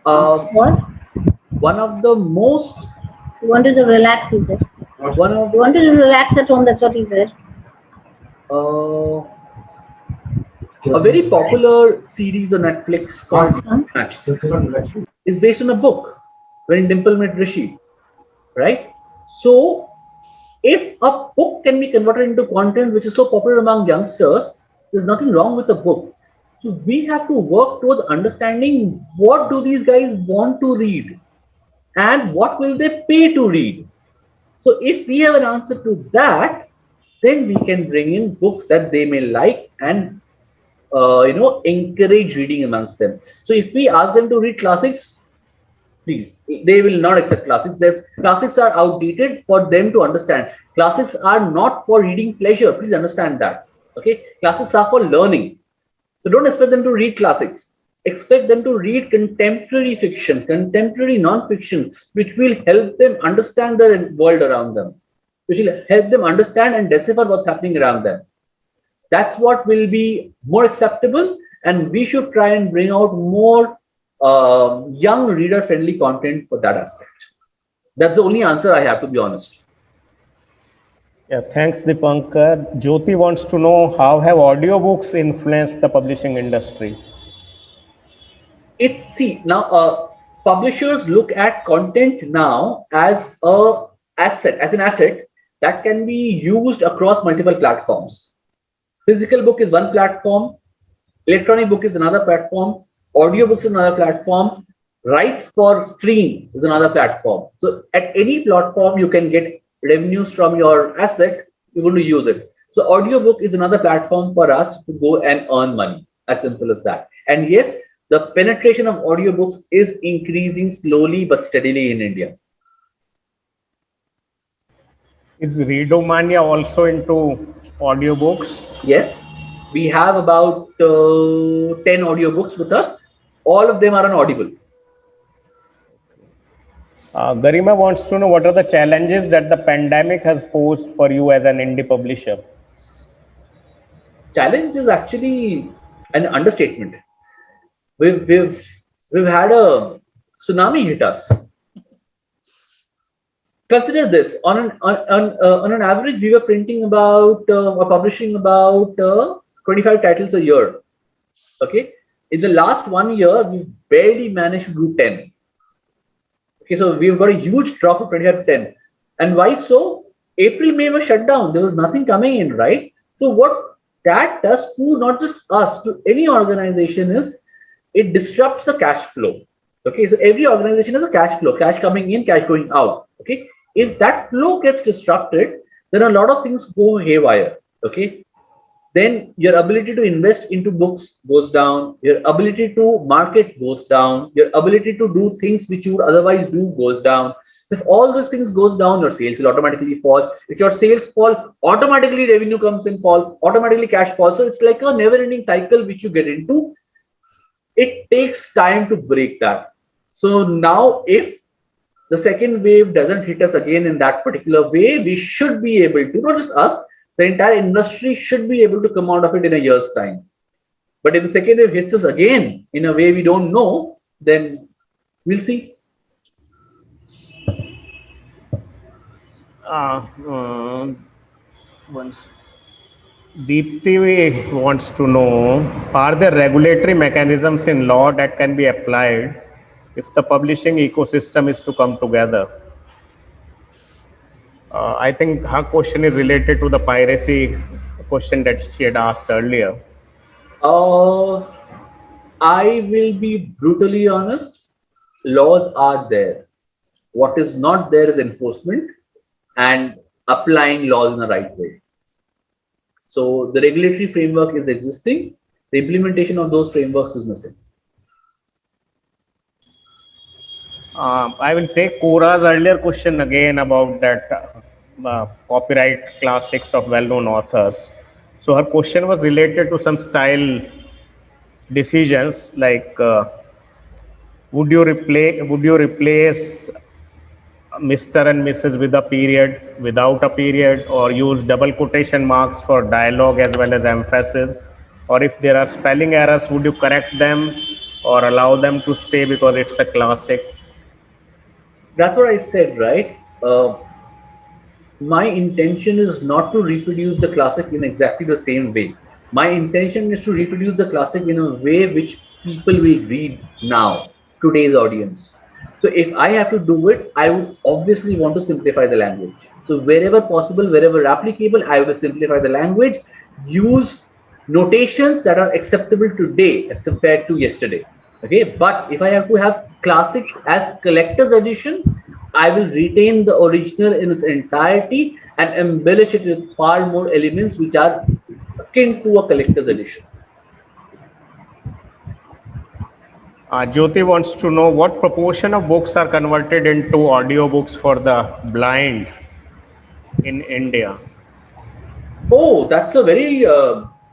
what? One of the most. You wanted to relax, he said. You wanted to relax at home, that's what he said. A very popular series on Netflix called Matched is based on a book, When Dimple Met Rishi, right? So, if a book can be converted into content which is so popular among youngsters, there's nothing wrong with the book. So, we have to work towards understanding what do these guys want to read and what will they pay to read. So, if we have an answer to that, then we can bring in books that they may like and encourage reading amongst them. So, if we ask them to read classics, please, they will not accept classics. Their classics are outdated for them to understand. Classics are not for reading pleasure. Please understand that. Okay, classics are for learning. So don't expect them to read classics. Expect them to read contemporary fiction, contemporary non-fiction, which will help them understand the world around them, which will help them understand and decipher what's happening around them. That's what will be more acceptable, and we should try and bring out more young reader-friendly content for that aspect. That's the only answer I have, to be honest. Yeah, thanks, Dipankar. Jyoti wants to know, how have audiobooks influenced the publishing industry? Publishers look at content now as an asset that can be used across multiple platforms. Physical book is one platform, electronic book is another platform, audiobook is another platform, Rights for stream is another platform. So at any platform, you can get revenues from your asset, you're going to use it. So audiobook is another platform for us to go and earn money, as simple as that. And yes, the penetration of audiobooks is increasing slowly but steadily in India. Is Readomania also into audiobooks? Yes, we have about 10 audiobooks with us. All of them are on Audible. Garima wants to know what are the challenges that the pandemic has posed for you as an indie publisher? Challenge is actually an understatement. We've had a tsunami hit us. Consider this: on an average, we were printing about or publishing about 25 titles a year. Okay, in the last 1 year, we barely managed to do 10. Okay, so we've got a huge drop of 25 to 10. And why so? April, May was shut down. There was nothing coming in, right? So what that does to not just us, to any organization is it disrupts the cash flow. Okay, so every organization has a cash flow, cash coming in, cash going out. Okay, if that flow gets disrupted, then a lot of things go haywire. Okay, then your ability to invest into books goes down, your ability to market goes down, your ability to do things which you would otherwise do goes down. So if all those things goes down, your sales will automatically fall. If your sales fall, automatically revenue comes in fall, automatically cash falls. So it's like a never-ending cycle which you get into. It takes time to break that. So now if the second wave doesn't hit us again in that particular way, we should be able to, not just us, the entire industry should be able to come out of it in a year's time. But if the second wave hits us again in a way we don't know, then we'll see. Once Deepthi wants to know, are there regulatory mechanisms in law that can be applied if the publishing ecosystem is to come together? I think her question is related to the piracy question that she had asked earlier. I will be brutally honest. Laws are there. What is not there is enforcement and applying laws in the right way. So the regulatory framework is existing. The implementation of those frameworks is missing. I will take Kora's earlier question again about that copyright classics of well-known authors. So her question was related to some style decisions like would you replace Mr. and Mrs. with a period, without a period, or use double quotation marks for dialogue as well as emphasis? Or if there are spelling errors, would you correct them or allow them to stay because it's a classic? That's what I said, right? My intention is not to reproduce the classic in exactly the same way. My intention is to reproduce the classic in a way which people will read now, today's audience. So if I have to do it, I would obviously want to simplify the language. So wherever possible, wherever applicable, I will simplify the language, use notations that are acceptable today as compared to yesterday. Okay, but if I have to have classics as collector's edition, I will retain the original in its entirety and embellish it with far more elements which are akin to a collector's edition. Jyoti wants to know what proportion of books are converted into audiobooks for the blind in India. Oh, that's a very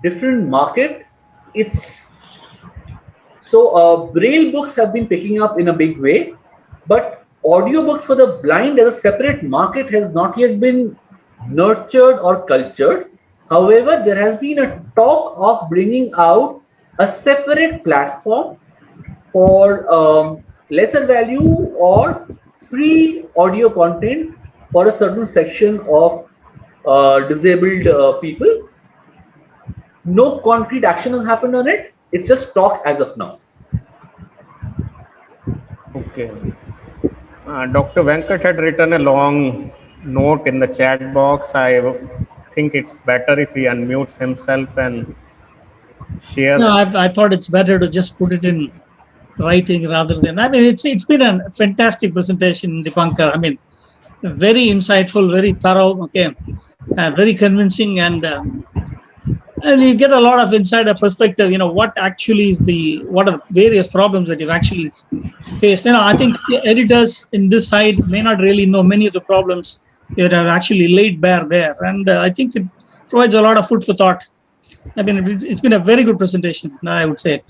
different market. It's so braille books have been picking up in a big way, but audiobooks for the blind as a separate market has not yet been nurtured or cultured. However, there has been a talk of bringing out a separate platform for lesser value or free audio content for a certain section of disabled people. No concrete action has happened on it. It's just talk as of now. Okay. Dr. Venkat had written a long note in the chat box. I think it's better if he unmutes himself and shares. No, I thought it's better to just put it in writing rather than. I mean, it's been a fantastic presentation, Dipankar. I mean, very insightful, very thorough. Okay, very convincing, and you get a lot of insider perspective. What actually is what are the various problems that you've actually faced. I think the editors in this side may not really know many of the problems that are actually laid bare there, and I think it provides a lot of food for thought. I mean, it's been a very good presentation, I would say.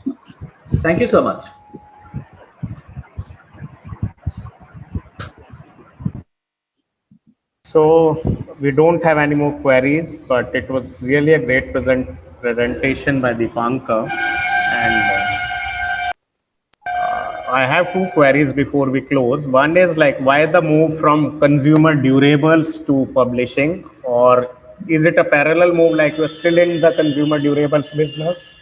Thank you so much. So we don't have any more queries, but it was really a great presentation by Dipankar. And I have two queries before we close. One is like, why the move from consumer durables to publishing, or is it a parallel move, like you're still in the consumer durables business?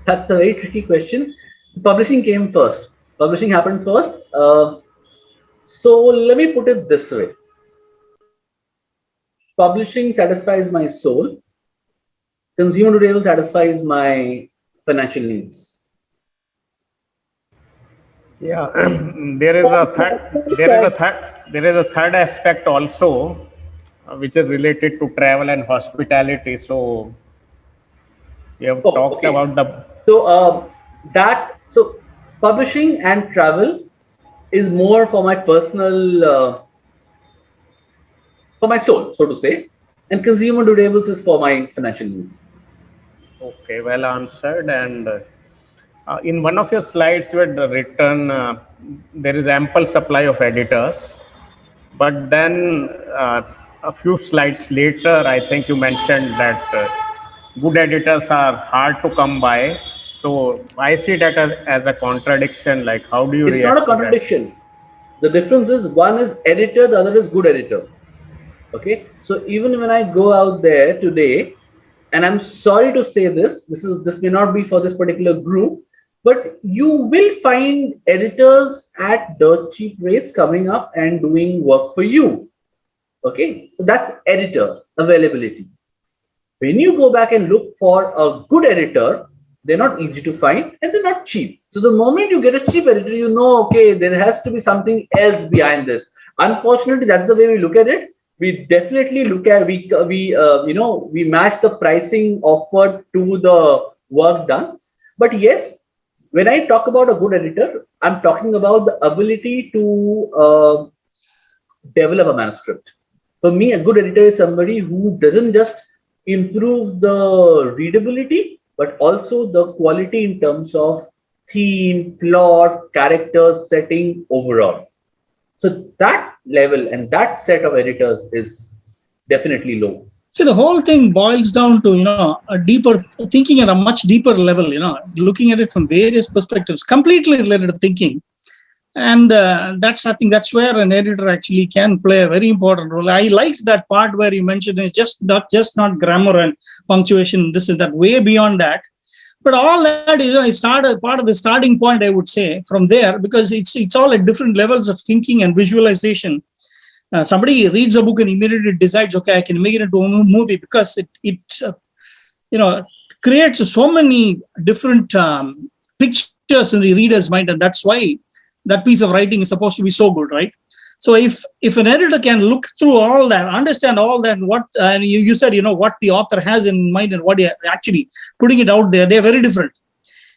That's a very tricky question. So publishing came first. Publishing happened first. So let me put it this way. Publishing satisfies my soul. Consumer durable satisfies my financial needs. Yeah, there is a third aspect also, which is related to travel and hospitality. So you have talked okay. about the. So publishing and travel is more for my personal, for my soul, so to say, and consumer durables is for my financial needs. Okay, well answered. And in one of your slides, you had written there is ample supply of editors, but then a few slides later, I think you mentioned that good editors are hard to come by. So I see that as a contradiction. Like, how do you react? It's not a contradiction. The difference is, one is editor, the other is good editor. Okay, so even when I go out there today, and I'm sorry to say this may not be for this particular group, but you will find editors at dirt cheap rates coming up and doing work for you. Okay, so that's editor availability. When you go back and look for a good editor, they're not easy to find and they're not cheap. So the moment you get a cheap editor, you know, okay, there has to be something else behind this. Unfortunately, that's the way we look at it. We definitely look at, we match the pricing offered to the work done. But yes, when I talk about a good editor, I'm talking about the ability to develop a manuscript. For me, a good editor is somebody who doesn't just improve the readability, but also the quality in terms of theme, plot, characters, setting overall. So that level and that set of editors is definitely low. So the whole thing boils down to, a deeper thinking at a much deeper level, looking at it from various perspectives, completely related to thinking. And I think that's where an editor actually can play a very important role. I liked that part where you mentioned it's not grammar and punctuation, this and that, way beyond that. But all that is part of the starting point, I would say, from there, because it's all at different levels of thinking and visualization. Somebody reads a book and immediately decides, okay, I can make it into a movie, because it creates so many different pictures in the reader's mind, and that's why that piece of writing is supposed to be so good, right? So if an editor can look through all that, understand all that, and you said, what the author has in mind and what he actually putting it out there, they're very different.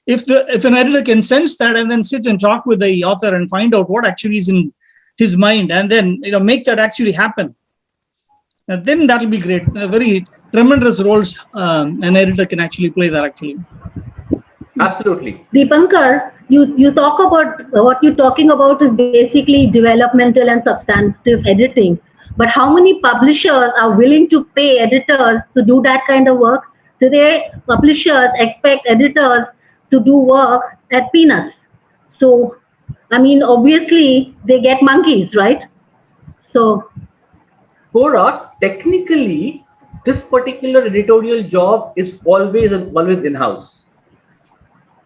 If an editor can sense that and then sit and talk with the author and find out what actually is in his mind, and then make that actually happen, then that'll be great. Very tremendous roles an editor can actually play there, actually. Absolutely. Dipankar, you talk about what you're talking about is basically developmental and substantive editing. But how many publishers are willing to pay editors to do that kind of work? Today, publishers expect editors to do work at peanuts. So, I mean, obviously, they get monkeys, right? So, Gora, technically, this particular editorial job is always in-house.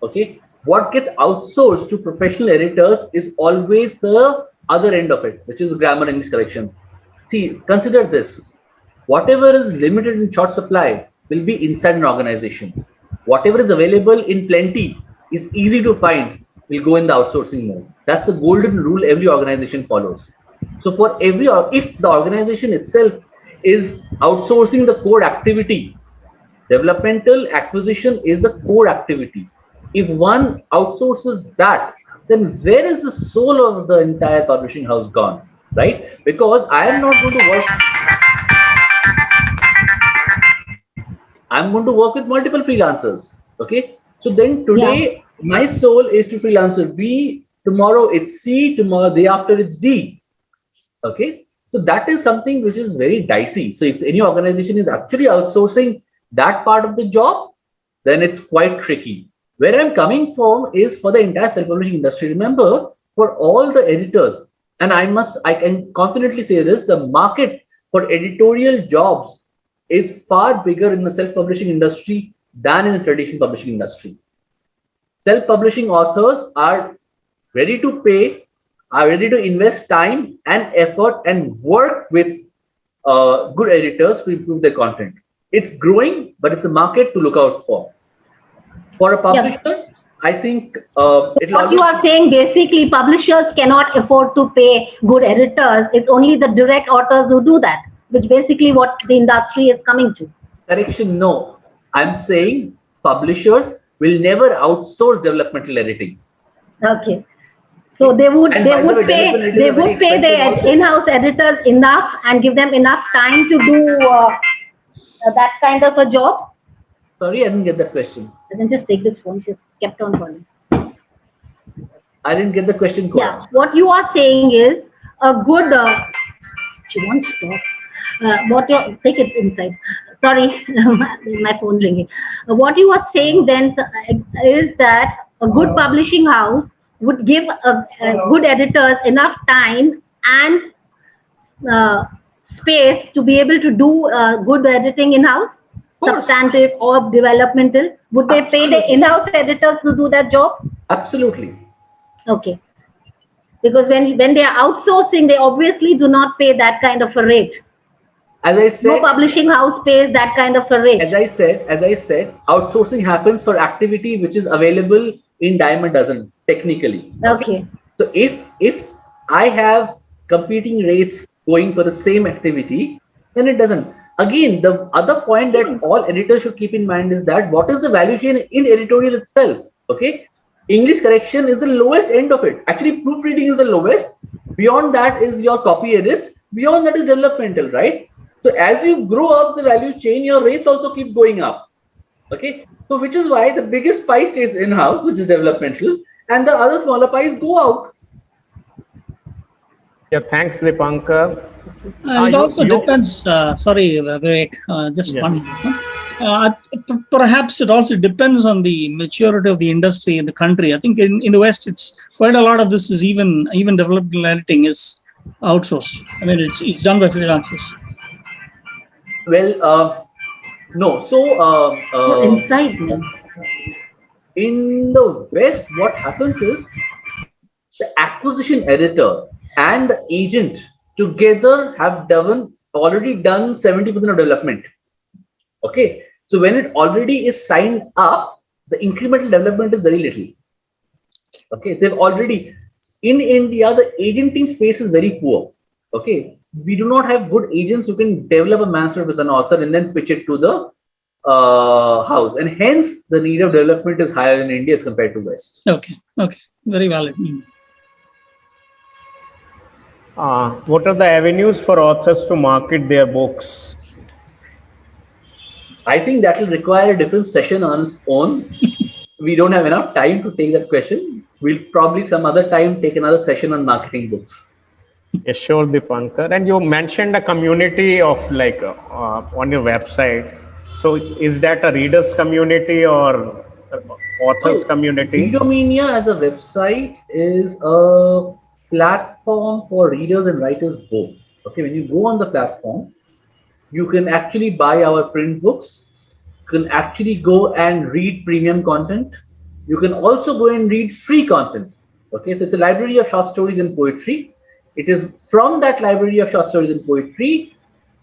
Okay, what gets outsourced to professional editors is always the other end of it, which is grammar English correction. See, consider this: whatever is limited in short supply will be inside an organization. Whatever is available in plenty is easy to find, will go in the outsourcing mode. That's a golden rule every organization follows. So for every, if the organization itself is outsourcing the core activity, developmental acquisition is a core activity. If one outsources that, then where is the soul of the entire publishing house gone, right? Because I am not going to work. I'm going to work with multiple freelancers. Okay. So then today, my soul is to freelancer B, tomorrow it's C, tomorrow, day after it's D. Okay. So that is something which is very dicey. So if any organization is actually outsourcing that part of the job, then it's quite tricky. Where I'm coming from is for the entire self-publishing industry. Remember, for all the editors, and I can confidently say this, the market for editorial jobs is far bigger in the self-publishing industry than in the traditional publishing industry. Self-publishing authors are ready to pay, are ready to invest time and effort and work with good editors to improve their content. It's growing, but it's a market to look out for. For a publisher, I think what you are saying, basically, publishers cannot afford to pay good editors. It's only the direct authors who do that, which basically what the industry is coming to. Correction, no. I'm saying publishers will never outsource developmental editing. Okay. So they would pay their in-house editors enough and give them enough time to do that kind of a job. Sorry, I didn't get that question. I can just take this phone. Just kept on calling. I didn't get the question. Yeah. What you are saying is a good. She won't stop. What you take it inside. Sorry, my phone ringing. What you are saying then is that a good publishing house would give good editors enough time and space to be able to do good editing in-house, substantive or developmental. Would they pay the in-house editors to do that job? Absolutely. Okay. Because when they are outsourcing, they obviously do not pay that kind of a rate. As I said, no publishing house pays that kind of a rate. As I said, outsourcing happens for activity which is available in dime a dozen, technically. Okay. So if I have competing rates going for the same activity, then it doesn't. Again, the other point that all editors should keep in mind is that what is the value chain in editorial itself? Okay. English correction is the lowest end of it. Actually, proofreading is the lowest. Beyond that is your copy edits. Beyond that is developmental, right? So as you grow up the value chain, your rates also keep going up. Okay. So which is why the biggest pie stays in-house, which is developmental, and the other smaller pies go out. Yeah, thanks, Dipankar. It also depends. Sorry, Vivek, just one. Perhaps it also depends on the maturity of the industry in the country. I think in the West, it's quite a lot of this is even developmental editing is outsourced. I mean, it's done by freelancers. Well, no. So inside in the West, what happens is the acquisition editor and the agent together have already done 70% of development. Okay. So when it already is signed up, the incremental development is very little. Okay. They've already, in India, the agenting space is very poor. Okay. We do not have good agents who can develop a manuscript with an author and then pitch it to the house. And hence the need of development is higher in India as compared to West. Okay. Okay. Very valid. What are the avenues for authors to market their books? I think that will require a different session on its own. We don't have enough time to take that question. We'll probably some other time take another session on marketing books. Yes, sure, Dipankar. And you mentioned a community of on your website. So is that a readers community or authors community? Readomania as a website is a platform for readers and writers both. Okay, when you go on the platform, you can actually buy our print books. You can actually go and read premium content. You can also go and read free content. Okay, so it's a library of short stories and poetry. It is from that library of short stories and poetry,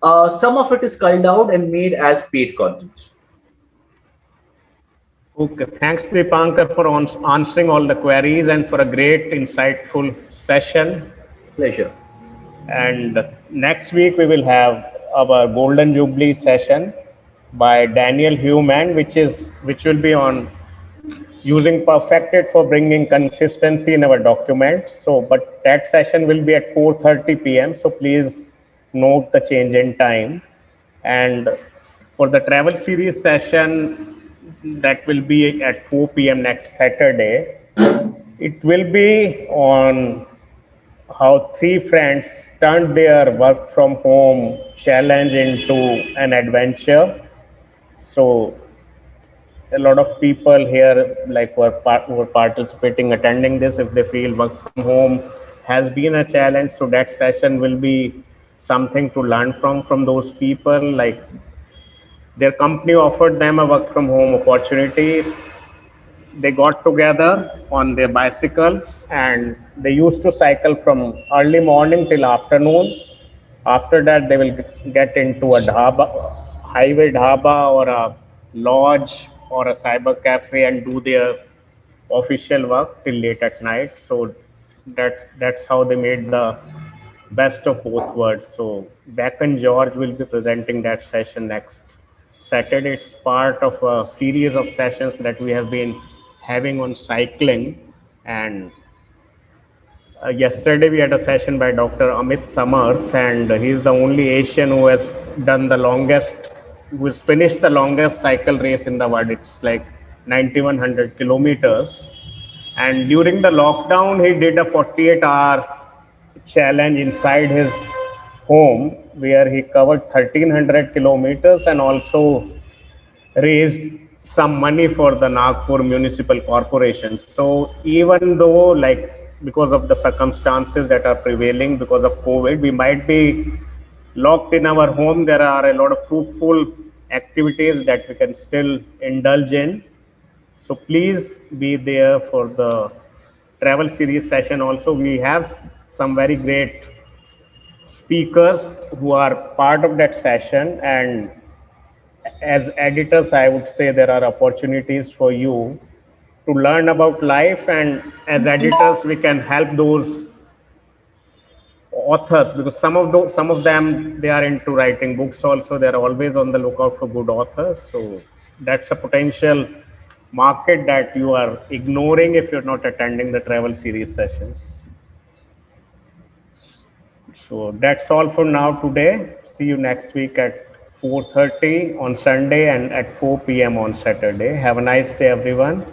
some of it is culled out and made as paid content. Okay, thanks Dipankar for answering all the queries and for a great insightful session. Pleasure. And next week we will have our Golden Jubilee session by Daniel Human, which will be on using Perfected for bringing consistency in our documents. So, but that session will be at 4:30 p.m. So please note the change in time. And for the travel series session, that will be at 4 p.m. next Saturday. It will be on how three friends turned their work from home challenge into an adventure. So a lot of people here like were participating, attending this. If they feel work from home has been a challenge, so that session will be something to learn from those people. Like their company offered them a work from home opportunity. They got together on their bicycles and they used to cycle from early morning till afternoon. After that, they will get into a highway dhaba or a lodge or a cyber cafe and do their official work till late at night. So that's how they made the best of both worlds. So Beck and George will be presenting that session next Saturday. It's part of a series of sessions that we have been having on cycling. And yesterday we had a session by Dr. Amit Samarth, and he's the only Asian who has done the longest, who has finished the longest cycle race in the world. It's like 9,100 kilometers. And during the lockdown, he did a 48-hour challenge inside his home where he covered 1,300 kilometers and also raised some money for the Nagpur Municipal Corporation. So even though, like, because of the circumstances that are prevailing because of COVID, we might be locked in our home, there are a lot of fruitful activities that we can still indulge in. So please be there for the travel series session. Also, we have some very great speakers who are part of that session, and as editors, I would say there are opportunities for you to learn about life, and as editors, we can help those authors because some of them, they are into writing books also. They're always on the lookout for good authors. So that's a potential market that you are ignoring if you're not attending the travel series sessions. So that's all for now today. See you next week at 4:30 on Sunday and at 4 p.m. on Saturday. Have a nice day, everyone.